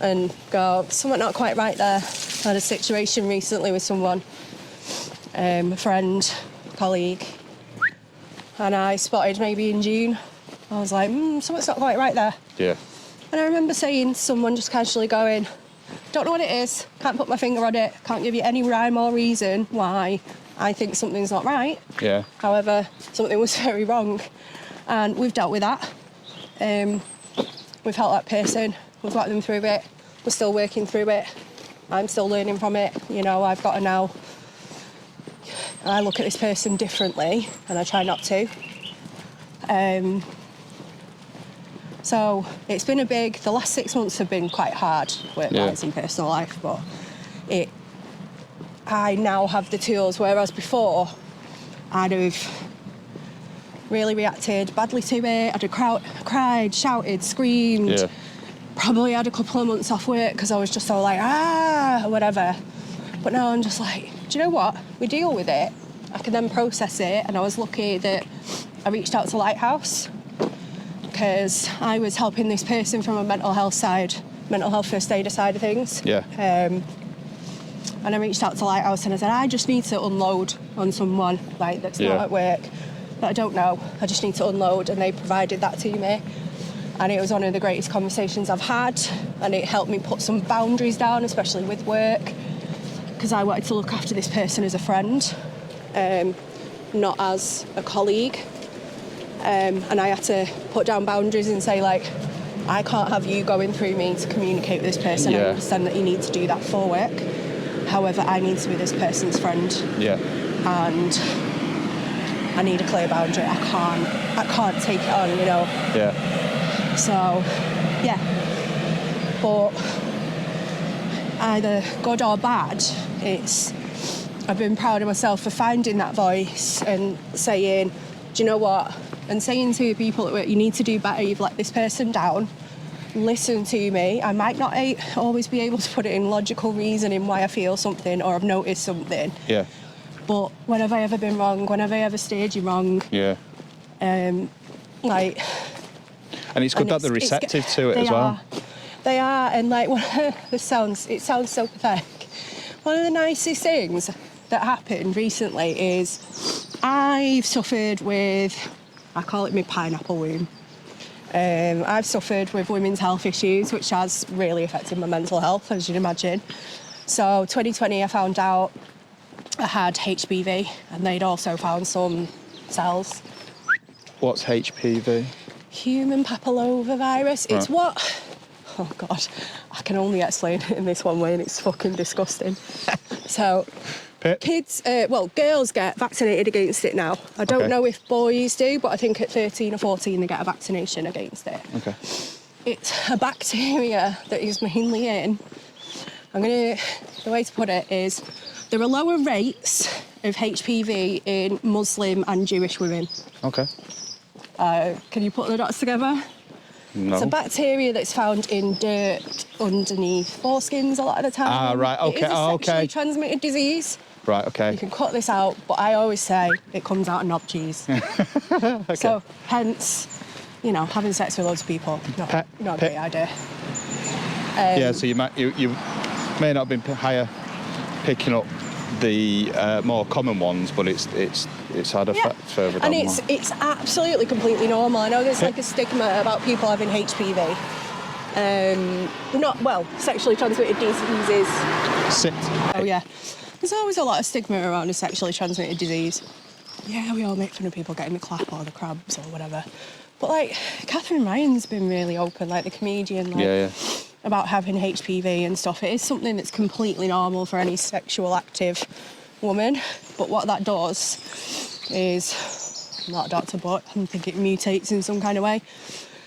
And go, something not quite right there. I had a situation recently with someone, a friend, colleague, and I spotted maybe in June. I was like, something's not quite right there. Yeah. And I remember saying to someone, just casually going, don't know what it is, can't put my finger on it, can't give you any rhyme or reason why I think something's not right. Yeah. However, something was very wrong. And we've dealt with that. We've helped that person. We've got them through it. We're still working through it. I'm still learning from it. I've got to now... I look at this person differently, and I try not to. So it's been the last 6 months have been quite hard, work-wise and personal life, but I now have the tools, whereas before I'd have really reacted badly to it. I'd have cried, shouted, screamed, probably had a couple of months off work because I was just so like, whatever. But now I'm just like, do you know what? We deal with it I can then process it, and I was lucky that I reached out to Lighthouse because I was helping this person from a mental health first aider side of things. Yeah. And I reached out to Lighthouse and I said, I just need to unload on someone like that's not at work, that I don't know. I just need to unload, and they provided that to me. And it was one of the greatest conversations I've had, and it helped me put some boundaries down, especially with work, because I wanted to look after this person as a friend, not as a colleague. And I had to put down boundaries and say, like, I can't have you going through me to communicate with this person. I understand that you need to do that for work. However, I need to be this person's friend. Yeah. And I need a clear boundary. I can't take it on, you know. Yeah. So, yeah. But either good or bad, I've been proud of myself for finding that voice and saying, do you know what? And saying to people at work, you need to do better. You've let this person down. Listen to me. I might not always be able to put it in logical reasoning why I feel something or I've noticed something. Yeah. But when have I ever been wrong? When have I ever steered you wrong? Yeah. Like. And it's good that they're receptive to it as well. They are, and like it sounds so pathetic. One of the nicest things that happened recently is I've suffered with, I call it my pineapple womb. I've suffered with women's health issues, which has really affected my mental health, as you'd imagine. So 2020, I found out I had HPV, and they'd also found some cells. What's HPV? Human papillomavirus. Right. It's what... Oh, God. I can only explain it in this one way, and it's fucking disgusting. So... girls get vaccinated against it now. I don't know if boys do, but I think at 13 or 14 they get a vaccination against it. Okay. It's a bacteria that is mainly in. The way to put it is there are lower rates of HPV in Muslim and Jewish women. Okay. Can you put the dots together? No. It's a bacteria that's found in dirt underneath foreskins a lot of the time. Ah, right, okay. It is a sexually transmitted disease. Right, okay. You can cut this out, but I always say it comes out of knob cheese. Okay. So, hence, having sex with loads of people, not a great idea. So you may not have been picking up the more common ones, but it's had effect further down. And it's absolutely completely normal. I know there's like a stigma about people having HPV. Sexually transmitted diseases. Oh yeah. There's always a lot of stigma around a sexually transmitted disease. Yeah, we all make fun of people getting the clap or the crabs or whatever. But like, Catherine Ryan's been really open, like the comedian, about having HPV and stuff. It is something that's completely normal for any sexual active woman. But what that does is, I'm not a doctor, but I think it mutates in some kind of way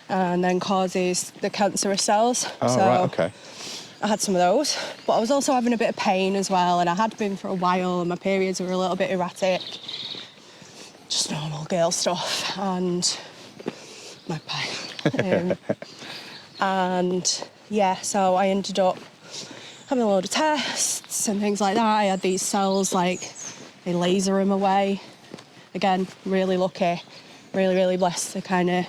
and then causes the cancerous cells. Oh, right, okay. I had some of those, but I was also having a bit of pain as well, and I had been for a while, and my periods were a little bit erratic. Just normal girl stuff, and magpie. So I ended up having a load of tests and things like that. I had these cells, they laser them away. Again, really lucky, really, really blessed to kind of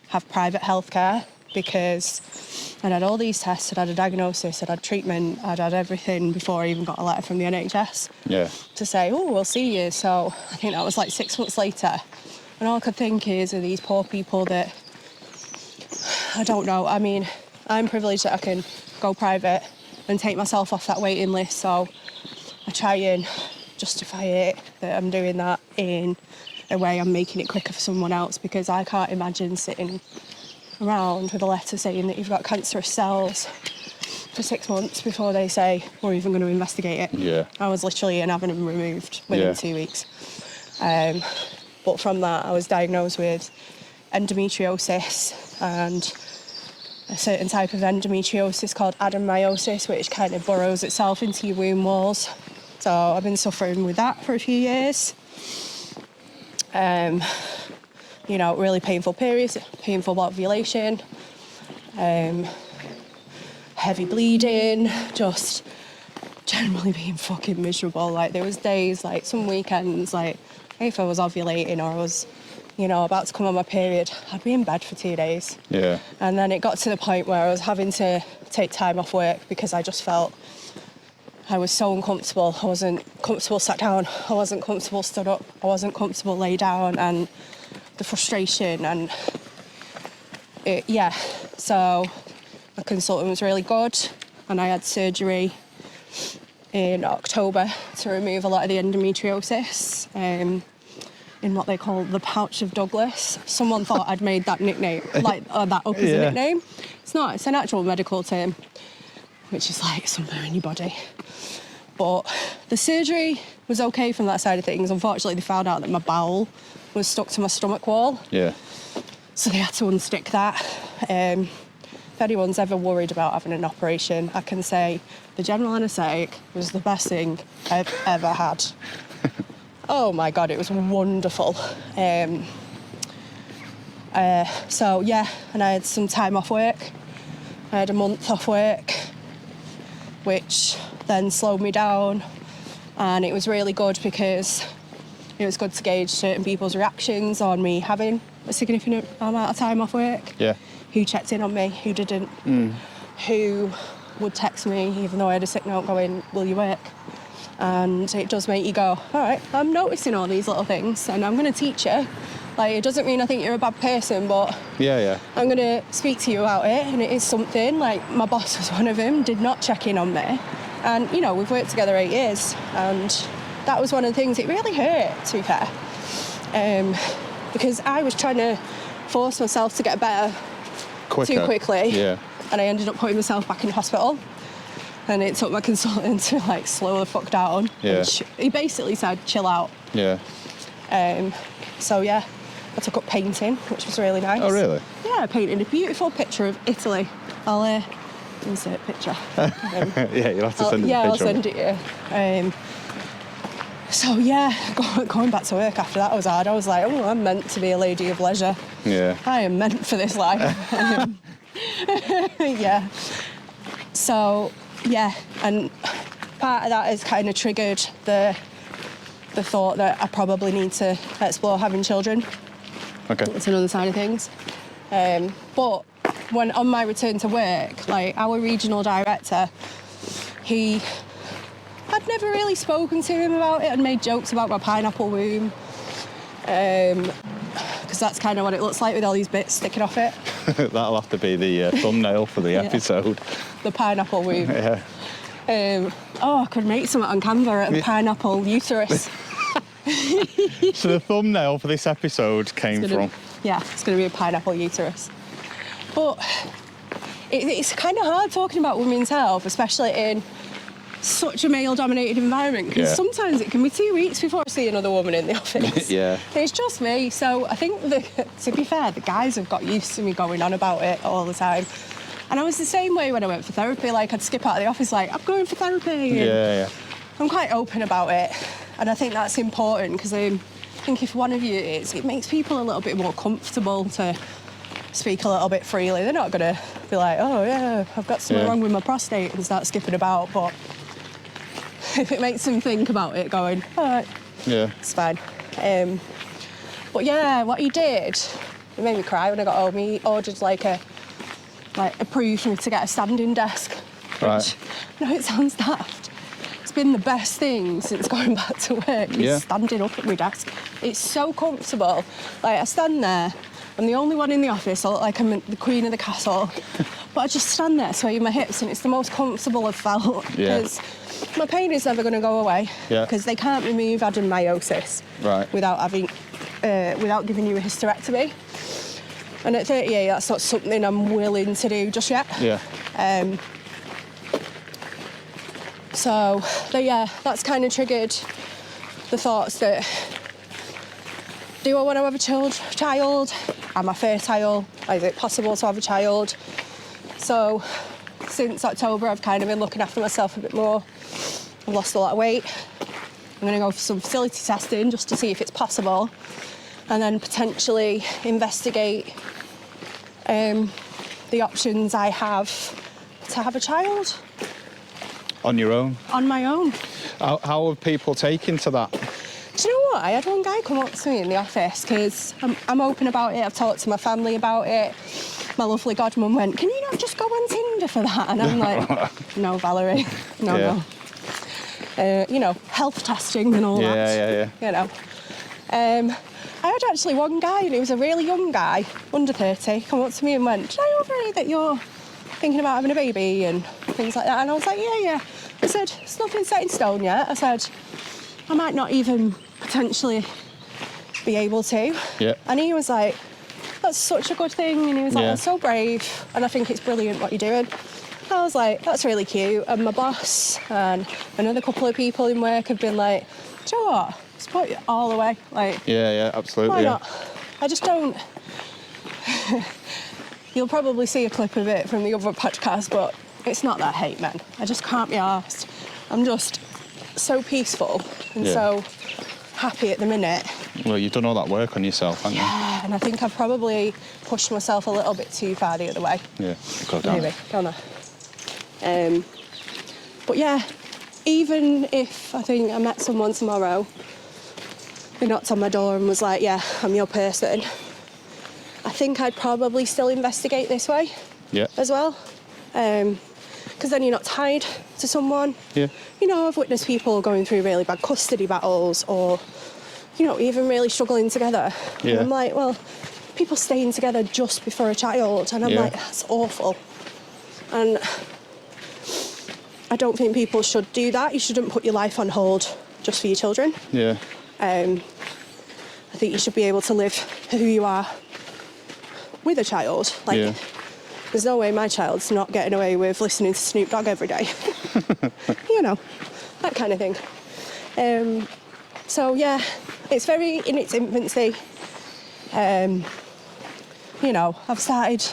have private healthcare, because I'd had all these tests, I'd had a diagnosis, I'd had treatment, I'd had everything before I even got a letter from the NHS to say, oh, we'll see you. So I think that was 6 months later. And all I could think is of these poor people that, I don't know, I mean, I'm privileged that I can go private and take myself off that waiting list. So I try and justify it that I'm doing that in a way I'm making it quicker for someone else, because I can't imagine sitting around with a letter saying that you've got cancerous cells for 6 months before they say we're even going to investigate it. Yeah. I was literally in having them removed within 2 weeks. But from that, I was diagnosed with endometriosis and a certain type of endometriosis called adenomyosis, which kind of burrows itself into your womb walls. So I've been suffering with that for a few years. Really painful periods, painful ovulation, heavy bleeding, just generally being fucking miserable. Like, there was days, like, some weekends, like, if I was ovulating or I was, you know, about to come on my period, I'd be in bed for 2 days. Yeah. And then it got to the point where I was having to take time off work because I just felt I was so uncomfortable. I wasn't comfortable sat down. I wasn't comfortable stood up. I wasn't comfortable lay down, and the frustration and So my consultant was really good, and I had surgery in October to remove a lot of the endometriosis in what they call the pouch of Douglas. Someone thought I'd made that nickname, that up as a nickname. It's not. It's an actual medical term, which is like somewhere in your body. But the surgery was okay from that side of things. Unfortunately, they found out that my bowel was stuck to my stomach wall. Yeah. So they had to unstick that. If anyone's ever worried about having an operation, I can say the general anaesthetic was the best thing I've ever had. Oh my God, it was wonderful. And I had some time off work. I had a month off work, which then slowed me down. And it was really good because it was good to gauge certain people's reactions on me having a significant amount of time off work. Yeah. Who checked in on me, who didn't, who would text me even though I had a sick note going, will you work? And it does make you go, all right, I'm noticing all these little things and I'm going to teach you. Like, it doesn't mean I think you're a bad person, but I'm going to speak to you about it, and it is something. Like, my boss was one of them, did not check in on me. And, you know, we've worked together 8 years, and that was one of the things. It really hurt, to be fair, because I was trying to force myself to get better too quickly. Yeah. And I ended up putting myself back in hospital. And it took my consultant to, like, slow the fuck down. Yeah. He basically said, chill out. Yeah. I took up painting, which was really nice. Oh, really? Yeah, I painted a beautiful picture of Italy. I'll insert a picture. Yeah, you'll have to send it. Yeah, I'll send it to you. Going back to work after that was hard. I was like, oh, I'm meant to be a lady of leisure. Yeah. I am meant for this life. Yeah. So, yeah, and part of that has kind of triggered the thought that I probably need to explore having children. Okay. It's another side of things. But when on my return to work, like, our regional director, I'd never really spoken to him about it and made jokes about my pineapple womb. Because that's kind of what it looks like with all these bits sticking off it. That'll have to be the thumbnail for the episode. The pineapple womb. Yeah. I could make something on Canva, a pineapple uterus. So the thumbnail for this episode came from? Yeah, it's going to be a pineapple uterus. But it's kind of hard talking about women's health, especially in such a male-dominated environment, because sometimes it can be 2 weeks before I see another woman in the office. Yeah. It's just me. So I think, to be fair, the guys have got used to me going on about it all the time. And I was the same way when I went for therapy. Like, I'd skip out of the office like, I'm going for therapy. Yeah. I'm quite open about it. And I think that's important, because I think if one of you is, it makes people a little bit more comfortable to speak a little bit freely. They're not going to be like, oh, yeah, I've got something wrong with my prostate, and start skipping about. But if it makes them think about it, going, all right, it's fine. But yeah, what he did, it made me cry when I got home. He ordered approved for me to get a standing desk. Right. Which, I know it sounds daft. It's been the best thing since going back to work. Is standing up at my desk. It's so comfortable. Like, I stand there, I'm the only one in the office. I look like I'm the queen of the castle. But I just stand there swaying my hips, and it's the most comfortable I've felt. Because my pain is never going to go away. Because they can't remove adenomyosis without giving you a hysterectomy. And at 38, that's not something I'm willing to do just yet. That's kind of triggered the thoughts that, do I want to have a child? Am I fertile? Is it possible to have a child? So since October, I've kind of been looking after myself a bit more. I've lost a lot of weight. I'm going to go for some fertility testing just to see if it's possible, and then potentially investigate the options I have to have a child. On your own? On my own. How are people taking to that? Do you know what? I had one guy come up to me in the office because I'm open about it. I've talked to my family about it. My lovely godmum went, "Can you not just go on Tinder for that?" And I'm like, "No, Valerie, no. You know, health testing and all that. You know. I had actually one guy, and he was a really young guy, under 30, come up to me and went, "Did I overhear that you're thinking about having a baby?" and things like that. And I was like, yeah. I said, "It's nothing set in stone yet." I said, "I might not even potentially be able to." Yeah. And he was like, "That's such a good thing." And he was like, "That's so brave. And I think it's brilliant what you're doing." I was like, "That's really cute." And my boss and another couple of people in work have been like, "Do you know what? Just put it all away." Like, yeah, absolutely. Why not? I just don't. You'll probably see a clip of it from the other podcast, but it's not that hate, man. I just can't be arsed. I'm just so peaceful and so happy at the minute. Well, you've done all that work on yourself, haven't you? Yeah, and I think I've probably pushed myself a little bit too far the other way. Yeah, go down. Maybe, don't I? But yeah, even if I think I met someone tomorrow who knocked on my door and was like, "Yeah, I'm your person," I think I'd probably still investigate this way as well. Because then you're not tied to someone. Yeah. You know, I've witnessed people going through really bad custody battles or, you know, even really struggling together. Yeah. And I'm like, well, people staying together just before a child. And I'm like, that's awful. And I don't think people should do that. You shouldn't put your life on hold just for your children. Yeah. I think you should be able to live who you are with a child. Like, there's no way my child's not getting away with listening to Snoop Dogg every day. You know, that kind of thing. So, yeah, it's very in its infancy. You know, I've started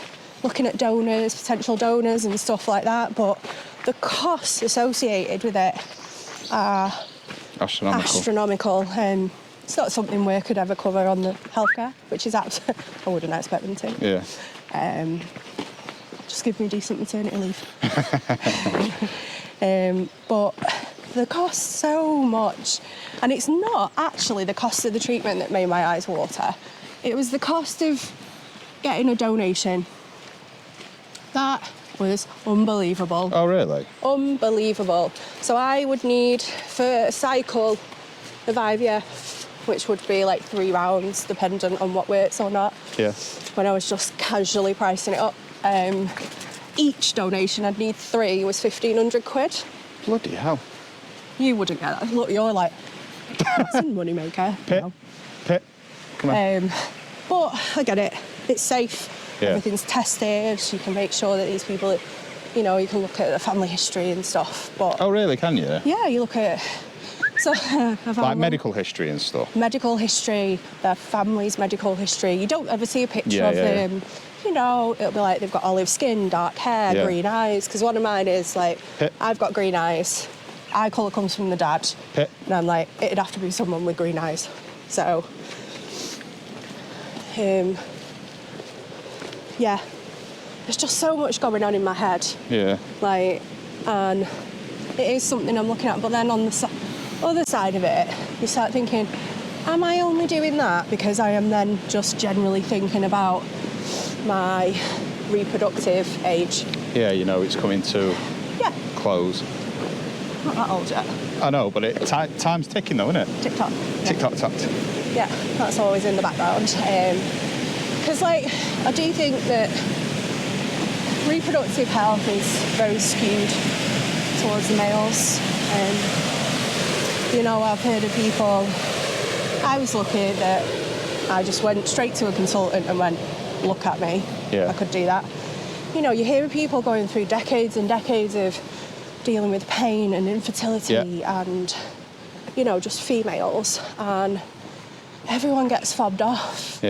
looking at donors, potential donors and stuff like that, but the costs associated with it are astronomical. It's not something we could ever cover on the healthcare, which is absolutely, I wouldn't expect them to. Yeah. Just give me decent maternity leave. But the cost so much, and it's not actually the cost of the treatment that made my eyes water. It was the cost of getting a donation. That was unbelievable. Oh, really? Unbelievable. So I would need, for a cycle of IVF, which would be like 3 rounds, dependent on what works or not. Yeah. When I was just casually pricing it up. Each donation I'd need 3 was 1,500 quid. Bloody hell. You wouldn't get that. Look, you're like, that's a money maker. Pip. Come on. But I get it. It's safe. Yeah. Everything's tested. You can make sure that these people, you know, you can look at the family history and stuff. But oh, really? Can you? Yeah, you look at so like medical history and stuff. Medical history, their family's medical history. You don't ever see a picture of them. Yeah. You know, it'll be like they've got olive skin, dark hair, green eyes. Because one of mine is like, I've got green eyes. Eye colour comes from the dad. And I'm like, it'd have to be someone with green eyes. So, yeah, there's just so much going on in my head. Yeah. Like, and it is something I'm looking at. But then on the other side of it, you start thinking, am I only doing that because I am then just generally thinking about my reproductive age? Yeah, you know, it's coming to close. Not that old yet. I know, but time's ticking though, isn't it? Tick-tock. Tick-tock. Yeah, that's always in the background. Because, like, I do think that reproductive health is very skewed towards the males. You know, I've heard of people, I was lucky that I just went straight to a consultant and went, look at me, I could do that. You know, you hear of people going through decades and decades of dealing with pain and infertility and, you know, just females, and everyone gets fobbed off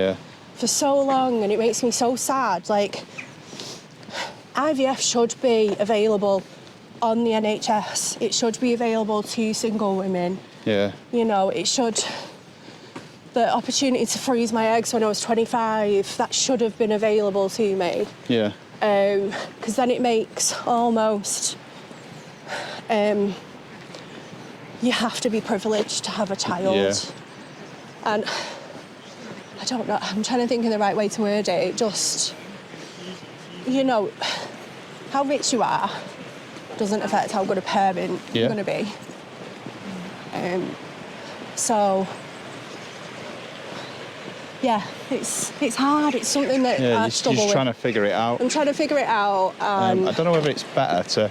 for so long, and it makes me so sad. Like, IVF should be available on the NHS. It should be available to single women. Yeah. You know, it should... The opportunity to freeze my eggs when I was 25, that should have been available to me. Yeah. Because then it makes almost you have to be privileged to have a child. Yeah. And I don't know, I'm trying to think of the right way to word it. It just, you know, how rich you are doesn't affect how good a parent you're going to be. So, yeah, it's hard. It's something that I struggle with. You're just trying to figure it out. I'm trying to figure it out. I don't know whether it's better to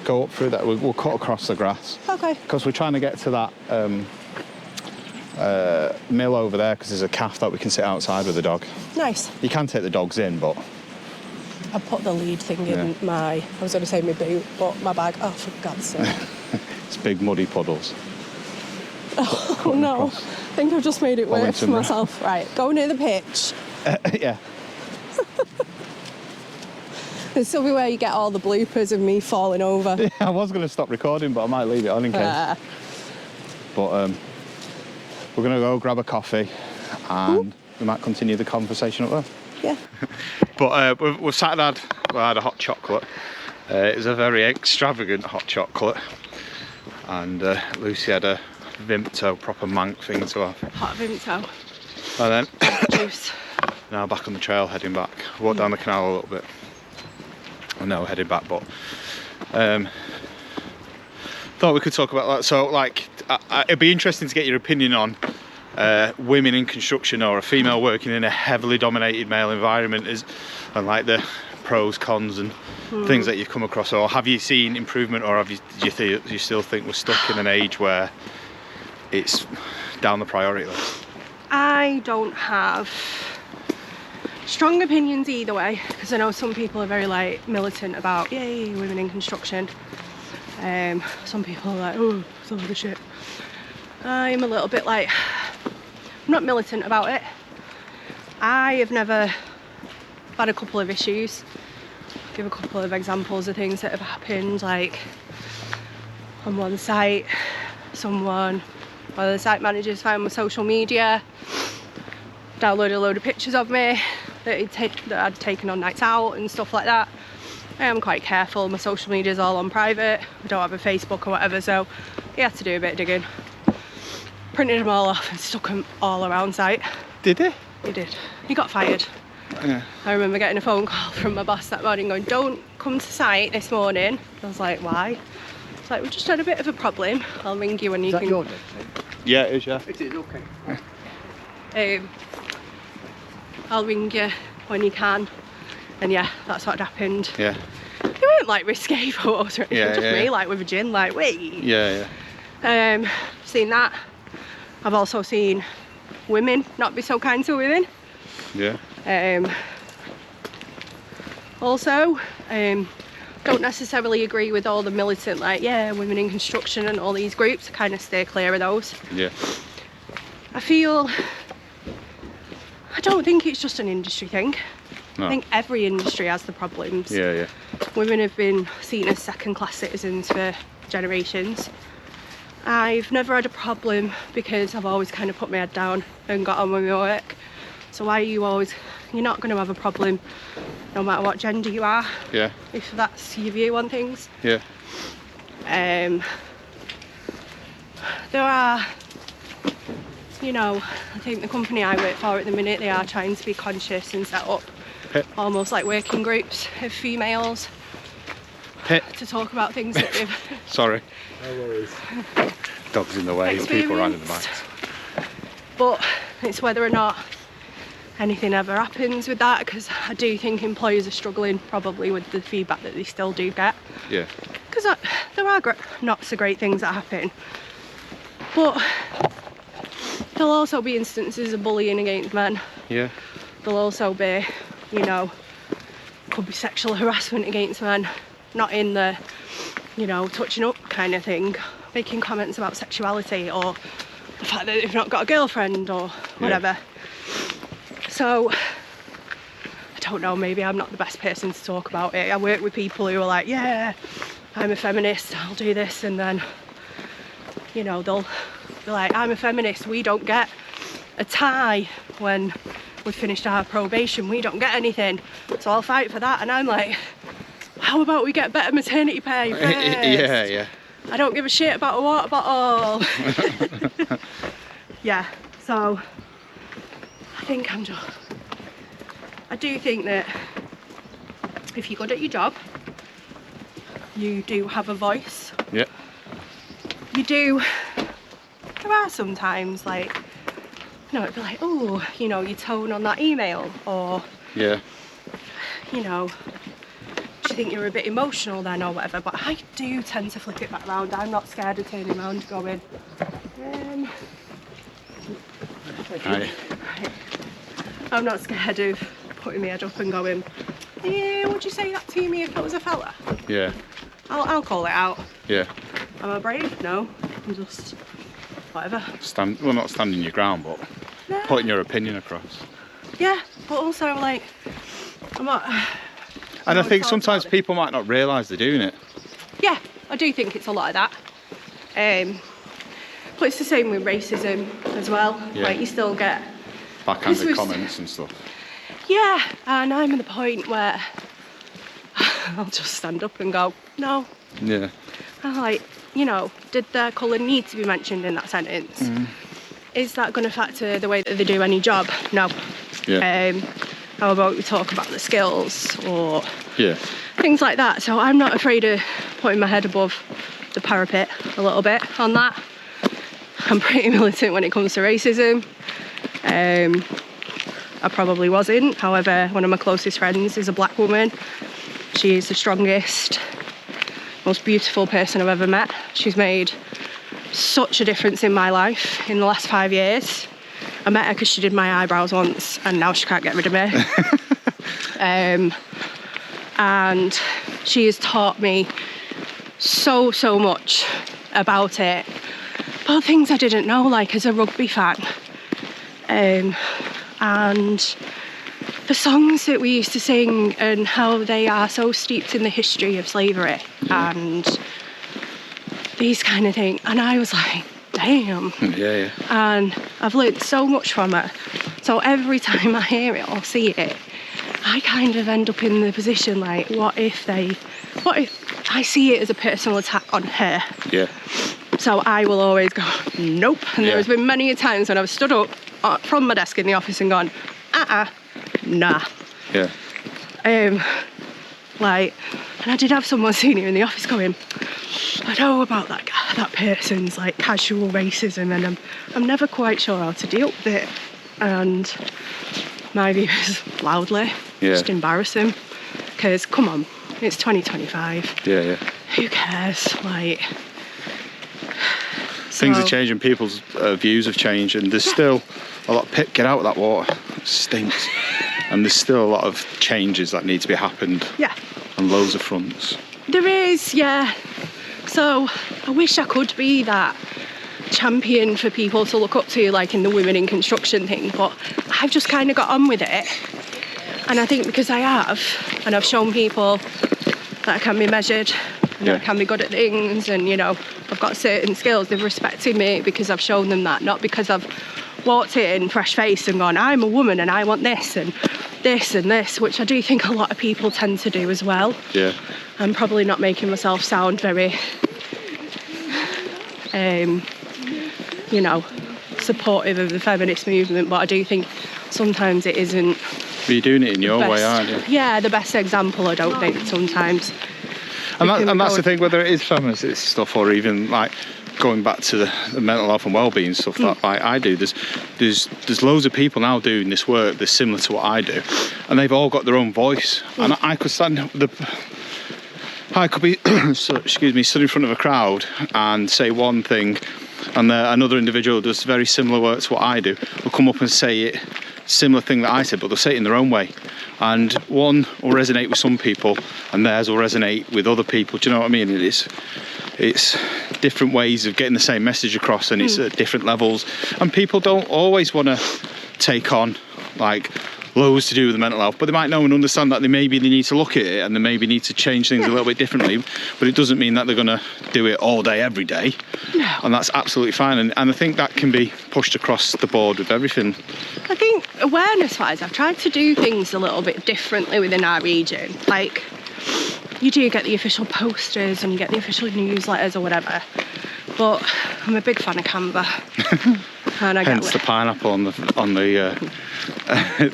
go up through that. We'll cut across the grass. Okay. Because we're trying to get to that mill over there, because there's a calf that we can sit outside with the dog. Nice. You can take the dogs in, but... I put the lead thing in my, I was going to say my boot, but my bag. Oh, for God's sake. It's big muddy puddles. Oh, no. I think I've just made it worse for myself. Right, go near the pitch. Yeah. This will be where you get all the bloopers of me falling over. Yeah, I was going to stop recording, but I might leave it on in case. But we're going to go grab a coffee and we might continue the conversation up there. Yeah. But we've sat and had a hot chocolate. It was a very extravagant hot chocolate. And Lucy had a Vimto, proper mank thing to have. Hot Vimto. And then juice. Now back on the trail, heading back. Walked down the canal a little bit. Well, no, heading back, but thought we could talk about that. So, like, it'd be interesting to get your opinion on women in construction, or a female working in a heavily dominated male environment, and like the pros, cons, and things that you've come across. Or have you seen improvement, or do you still think we're stuck in an age where it's down the priority list? I don't have strong opinions either way, because I know some people are very like militant about yay women in construction. Some people are like, oh, it's all the shit. I'm a little bit like, I'm not militant about it. I have never had a couple of issues. I'll give a couple of examples of things that have happened. Like on one site, one of the site managers found my social media, downloaded a load of pictures of me that I'd taken on nights out and stuff like that. I am quite careful. My social media is all on private. I don't have a Facebook or whatever, so he had to do a bit of digging. Printed them all off and stuck them all around site. Did he? He did. He got fired. Yeah. I remember getting a phone call from my boss that morning going, don't come to site this morning. I was like, why? It's like, we just had a bit of a problem. I'll ring you when you can... Is that your name? Yeah, it is, yeah. It is, okay. I'll ring you when you can. And yeah, that's what happened. Yeah. They weren't like risque photos or anything, just me like with a gin, like, wait. Yeah, yeah. Seen that. I've also seen women not be so kind to women. Yeah. Also, don't necessarily agree with all the militant, like, yeah, women in construction and all these groups. I kind of stay clear of those. Yeah. I don't think it's just an industry thing. No. I think every industry has the problems. Yeah, yeah. Women have been seen as second-class citizens for generations. I've never had a problem because I've always kind of put my head down and got on with my work. So why are you always... You're not going to have a problem no matter what gender you are. Yeah. If that's your view on things. Yeah. There are... You know, I think the company I work for at the minute, they are trying to be conscious and set up almost like working groups of females to talk about things that they've... Sorry. No worries. Dogs in the way, people riding the bikes. But it's whether or not anything ever happens with that, because I do think employers are struggling probably with the feedback that they still do get. Yeah. Because there are not so great things that happen. But there'll also be instances of bullying against men. Yeah. There'll also be, you know, could be sexual harassment against men, not in the, you know, touching up kind of thing, making comments about sexuality or the fact that they've not got a girlfriend or whatever. Yeah. So, I don't know, maybe I'm not the best person to talk about it. I work with people who are like, yeah, I'm a feminist, I'll do this, and then, you know, they'll be like, I'm a feminist, we don't get a tie when we've finished our probation, we don't get anything, so I'll fight for that. And I'm like, how about we get better maternity pay first? Yeah, yeah. I don't give a shit about a water bottle. Yeah, so I think I do think that if you're good at your job, you do have a voice. Yeah. There are sometimes like, it'd be like, oh, your tone on that email, or Yeah. do you think you're a bit emotional then, or whatever. But I do tend to flip it back around. I'm not scared of turning around going, Right. I'm not scared of putting my head up and going, yeah, would you say that to me if it was a fella? Yeah. I'll call it out. Yeah. Am I brave? No. I'm just whatever. Not standing your ground, but putting your opinion across. Yeah, but also like, I'm not. And I think sometimes people might not realise they're doing it. Yeah, I do think it's a lot of that. But it's the same with racism as well. Yeah. Like, you still get Backhanded comments and stuff. Yeah, and I'm at the point where I'll just stand up and go, no. Yeah. I'm like, did their colour need to be mentioned in that sentence? Is that going to factor the way that they do any job? No. Yeah. How about we talk about the skills or Yeah. things like that? So I'm not afraid of putting my head above the parapet a little bit on that. I'm pretty militant when it comes to racism. I probably wasn't. However, one of my closest friends is a black woman. She is the strongest, most beautiful person I've ever met. She's made such a difference in my life in the last 5 years. I met her because she did my eyebrows once, and now she can't get rid of me. And she has taught me so much about it. But things I didn't know, like as a rugby fan. And the songs that we used to sing and how they are so steeped in the history of slavery and these kind of things. And I was like, damn. Yeah. And I've learned so much from her. So every time I hear it or see it, I kind of end up in the position like, what if I see it as a personal attack on her? Yeah. So I will always go, nope. And there has been many a times when I've stood up from my desk in the office and gone, nah. Yeah. And I did have someone senior in the office going, I know about that person's like casual racism, and I'm never quite sure how to deal with it. And my view is loudly, just embarrass him. Because come on, it's 2025. Yeah. Who cares? Things are changing, people's views have changed, and there's still a lot of get out of that water, it stinks. And there's still a lot of changes that need to be happened. Yeah. On loads of fronts. There is, yeah. So I wish I could be that champion for people to look up to, like in the women in construction thing, but I've just kind of got on with it. And I think because I have, and I've shown people that I can be measured, and I can be good at things, and I've got certain skills, they've respected me because I've shown them that, not because I've walked in fresh-faced and gone, I'm a woman and I want this and this and this, which I do think a lot of people tend to do as well. Yeah. I'm probably not making myself sound very, supportive of the feminist movement, but I do think sometimes it isn't. But you're doing it in your way, aren't you? Yeah, the best example, I don't think, sometimes. And that's the thing, whether it is feminist stuff or even like going back to the mental health and well-being stuff that I do, there's loads of people now doing this work that's similar to what I do, and they've all got their own voice. And I could be stood in front of a crowd and say one thing, and another individual does very similar work to what I do will come up and say it similar thing that I said, but they'll say it in their own way, and one will resonate with some people and theirs will resonate with other people. Do you know what I mean? It's different ways of getting the same message across, and it's at different levels, and people don't always want to take on like loads to do with the mental health, but they might know and understand that they need to look at it and they maybe need to change things a little bit differently, but it doesn't mean that they're going to do it all day every day. No. And that's absolutely fine, and I think that can be pushed across the board with everything. I think awareness wise I've tried to do things a little bit differently within our region, like you do get the official posters and you get the official newsletters or whatever. But I'm a big fan of Canva. And I Hence the pineapple on the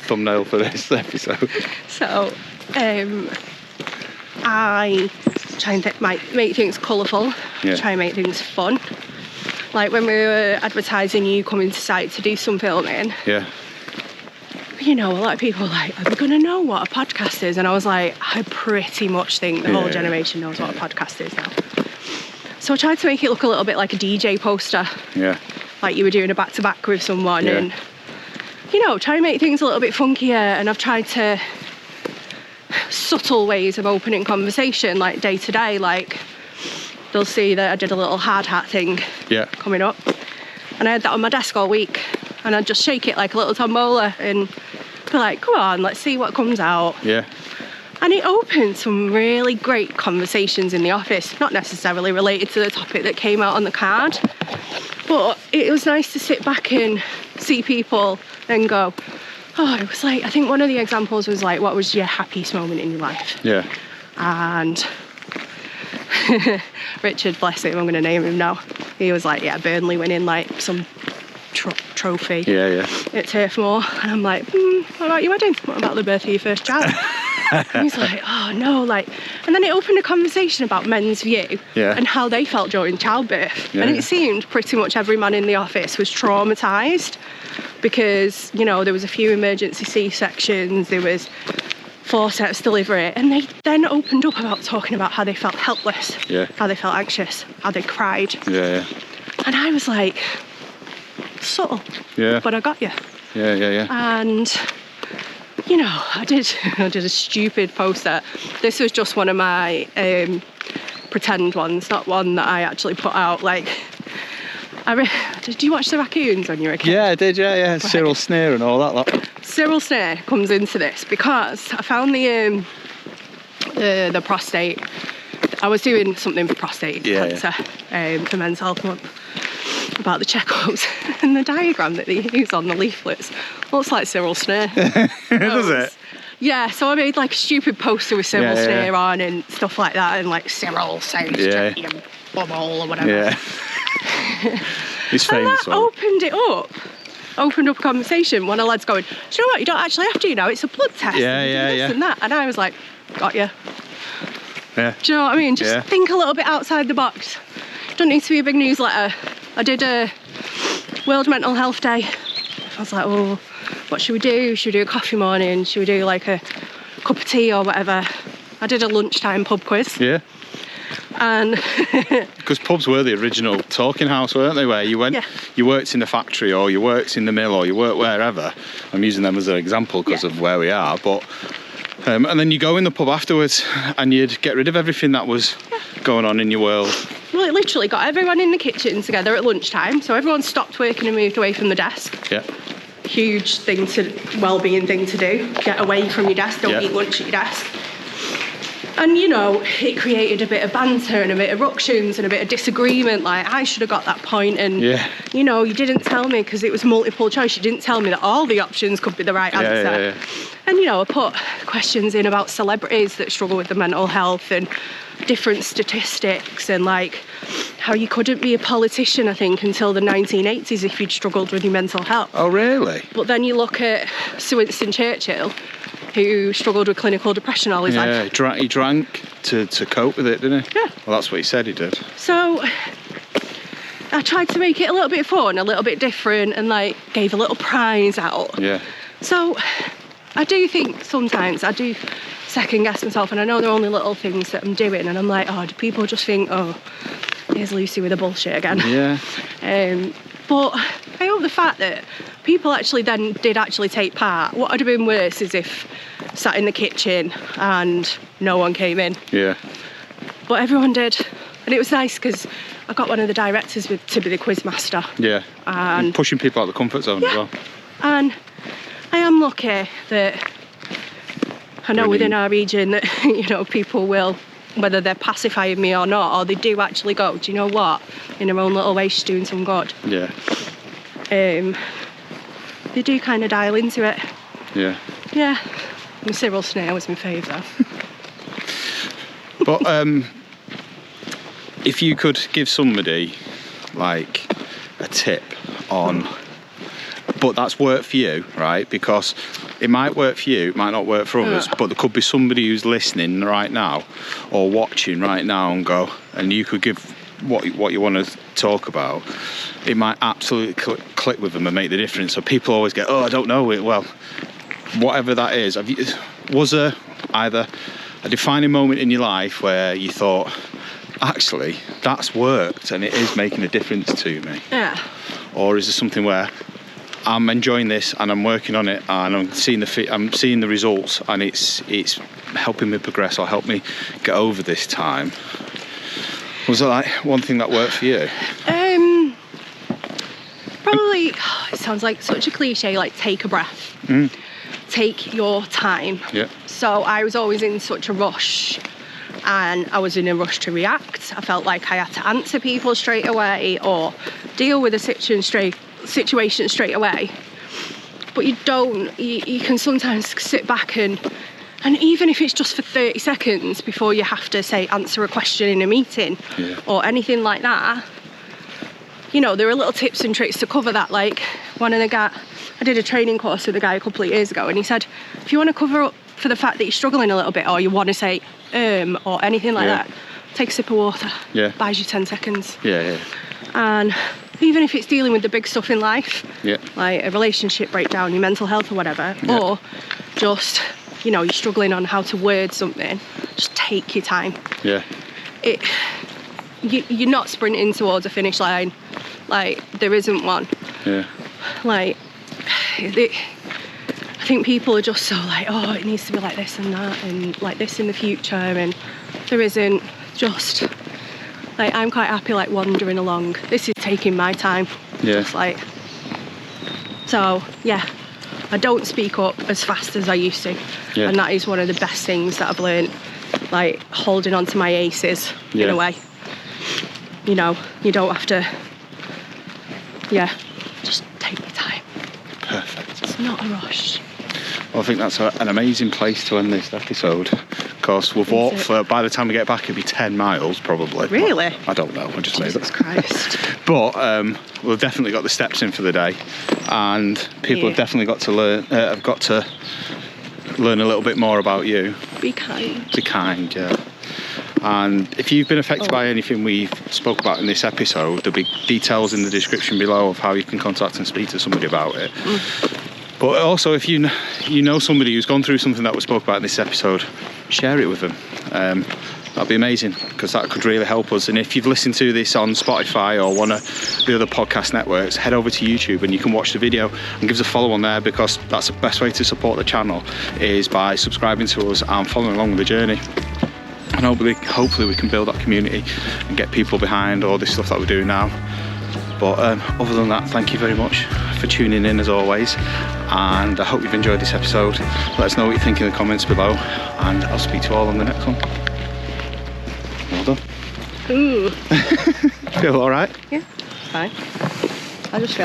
thumbnail for this episode. So I try and make things colourful, try and make things fun. Like when we were advertising you coming to site to do some filming, you know, a lot of people were like, are they going to know what a podcast is? And I was like, I pretty much think the whole generation knows what a podcast is now. So I tried to make it look a little bit like a DJ poster. Yeah. Like you were doing a back-to-back with someone and, you know, try and make things a little bit funkier. And I've tried to subtle ways of opening conversation, like day to day, like they'll see that I did a little hard hat thing coming up. And I had that on my desk all week. And I'd just shake it like a little tombola and be like, come on, let's see what comes out. Yeah. And it opened some really great conversations in the office, not necessarily related to the topic that came out on the card, but it was nice to sit back and see people and go, oh, it was like, I think one of the examples was like, what was your happiest moment in your life? Yeah. And Richard, bless him, I'm going to name him now. He was like, yeah, Burnley winning like some trophy at Turf Moor. And I'm like, what about your wedding? What about the birth of your first child? And he's like, oh no, like, and then it opened a conversation about men's view and how they felt during childbirth. And it seemed pretty much every man in the office was traumatised because, you know, there was a few emergency C-sections, there was forceps delivery, and they then opened up about talking about how they felt helpless, how they felt anxious, how they cried. And I was like, subtle, but I got you. And you know, I did a stupid poster. This was just one of my pretend ones, not one that I actually put out. Like, did you watch the raccoons when you were a kid? Yeah, I did. Yeah. Right. Cyril Snare and all that lot. Cyril Snare comes into this because I found the prostate. I was doing something for prostate cancer for Men's Health Month about the checkups, and the diagram that they use on the leaflets looks like Cyril Snare. Does it? Yeah, so I made like a stupid poster with Cyril Snare on and stuff like that, and like Cyril says checking a bubble or whatever. Yeah. He's famous. And that opened up a conversation. One of the lads going, do you know what, you don't actually have to now, it's a blood test. And that. And I was like, got you. Yeah. Do you know what I mean? Just think a little bit outside the box. Don't need to be a big newsletter. I did a World Mental Health Day. I was like, oh, what should we do? Should we do a coffee morning? Should we do like a cup of tea or whatever? I did a lunchtime pub quiz. Yeah. And because pubs were the original talking house, weren't they? Where you went, you worked in the factory or you worked in the mill or you worked wherever. I'm using them as an example because of where we are, but and then you go in the pub afterwards and you'd get rid of everything that was going on in your world. Well, it literally got everyone in the kitchen together at lunchtime, so everyone stopped working and moved away from the desk. Yeah. Huge well-being thing to do. Get away from your desk, don't eat lunch at your desk. And, you know, it created a bit of banter and a bit of ructions and a bit of disagreement, like, I should have got that point, and, you know, you didn't tell me because it was multiple choice. You didn't tell me that all the options could be the right answer. And, you know, I put questions in about celebrities that struggle with the mental health and different statistics and, like, how you couldn't be a politician, I think, until the 1980s if you'd struggled with your mental health. Oh, really? But then you look at Sir Winston Churchill, who struggled with clinical depression all his life. Yeah, he drank to cope with it, didn't he? Yeah. Well, that's what he said he did. So I tried to make it a little bit fun, a little bit different, and like gave a little prize out. Yeah. So I do think sometimes I do second guess myself, and I know they're only little things that I'm doing, and I'm like, oh, do people just think, oh, here's Lucy with the bullshit again? Yeah. But I hope the fact that people actually then did actually take part. What would have been worse is if sat in the kitchen and no one came in. Yeah. But everyone did. And it was nice because I got one of the directors to be the quiz master. Yeah. And pushing people out of the comfort zone as well. And I am lucky that I know within our region that, you know, people will, whether they're pacifying me or not, or they do actually go, do you know what? In their own little way, she's doing some good. Yeah. They do kind of dial into it. Yeah. Yeah. And Cyril Snare was my favourite. But if you could give somebody like a tip on, but that's worked for you, right? Because it might work for you, it might not work for others, but there could be somebody who's listening right now or watching right now and you could give what you want to talk about. It might absolutely click with them and make the difference. So people always get, oh, I don't know it. Well, whatever that is, was there either a defining moment in your life where you thought, actually, that's worked and it is making a difference to me? Yeah. Or is there something where I'm enjoying this and I'm working on it and I'm seeing the results and it's helping me progress or help me get over this time? Was there like one thing that worked for you? Probably, it sounds like such a cliche, like take a breath. Take your time. Yeah. So I was always in such a rush, and I was in a rush to react. I felt like I had to answer people straight away or deal with a situation straight away. But you don't. You can sometimes sit back and even if it's just for 30 seconds before you have to, say, answer a question in a meeting or anything like that, you know, there are little tips and tricks to cover that. Like I did a training course with a guy a couple of years ago, and he said, if you want to cover up for the fact that you're struggling a little bit or you want to say or anything like that, take a sip of water. Yeah. Buys you 10 seconds. Yeah. And even if it's dealing with the big stuff in life, like a relationship breakdown, your mental health or whatever, or just, you know, you're struggling on how to word something, just take your time. Yeah. You're not sprinting towards a finish line. Like, there isn't one. Yeah. Like, I think people are just so like, oh, it needs to be like this and that and like this in the future, and there isn't. Just like, I'm quite happy like wandering along. This is taking my time. Yeah. Just like, so yeah, I don't speak up as fast as I used to. Yeah. And that is one of the best things that I've learned, like holding on to my aces in a way. You know, you don't have to, just take your time. Perfect. It's not a rush. Well, I think that's an amazing place to end this episode. Of course, we've walked for, by the time we get back, it'll be 10 miles probably. Really? Well, I don't know, I just made it. Jesus Christ. But we've definitely got the steps in for the day, and people have definitely got to learn a little bit more about you. Be kind. Be kind, yeah. And if you've been affected by anything we've spoke about in this episode, there'll be details in the description below of how you can contact and speak to somebody about it. But also, if you know somebody who's gone through something that we spoke about in this episode, share it with them. That'd be amazing, because that could really help us. And if you've listened to this on Spotify or one of the other podcast networks, head over to YouTube and you can watch the video and give us a follow on there, because that's the best way to support the channel, is by subscribing to us and following along with the journey. And hopefully we can build that community and get people behind all this stuff that we're doing now. But other than that, thank you very much for tuning in as always, and I hope you've enjoyed this episode. Let us know what you think in the comments below, and I'll speak to you all on the next one. Well done. Ooh. Feel alright? Yeah, fine. I just feel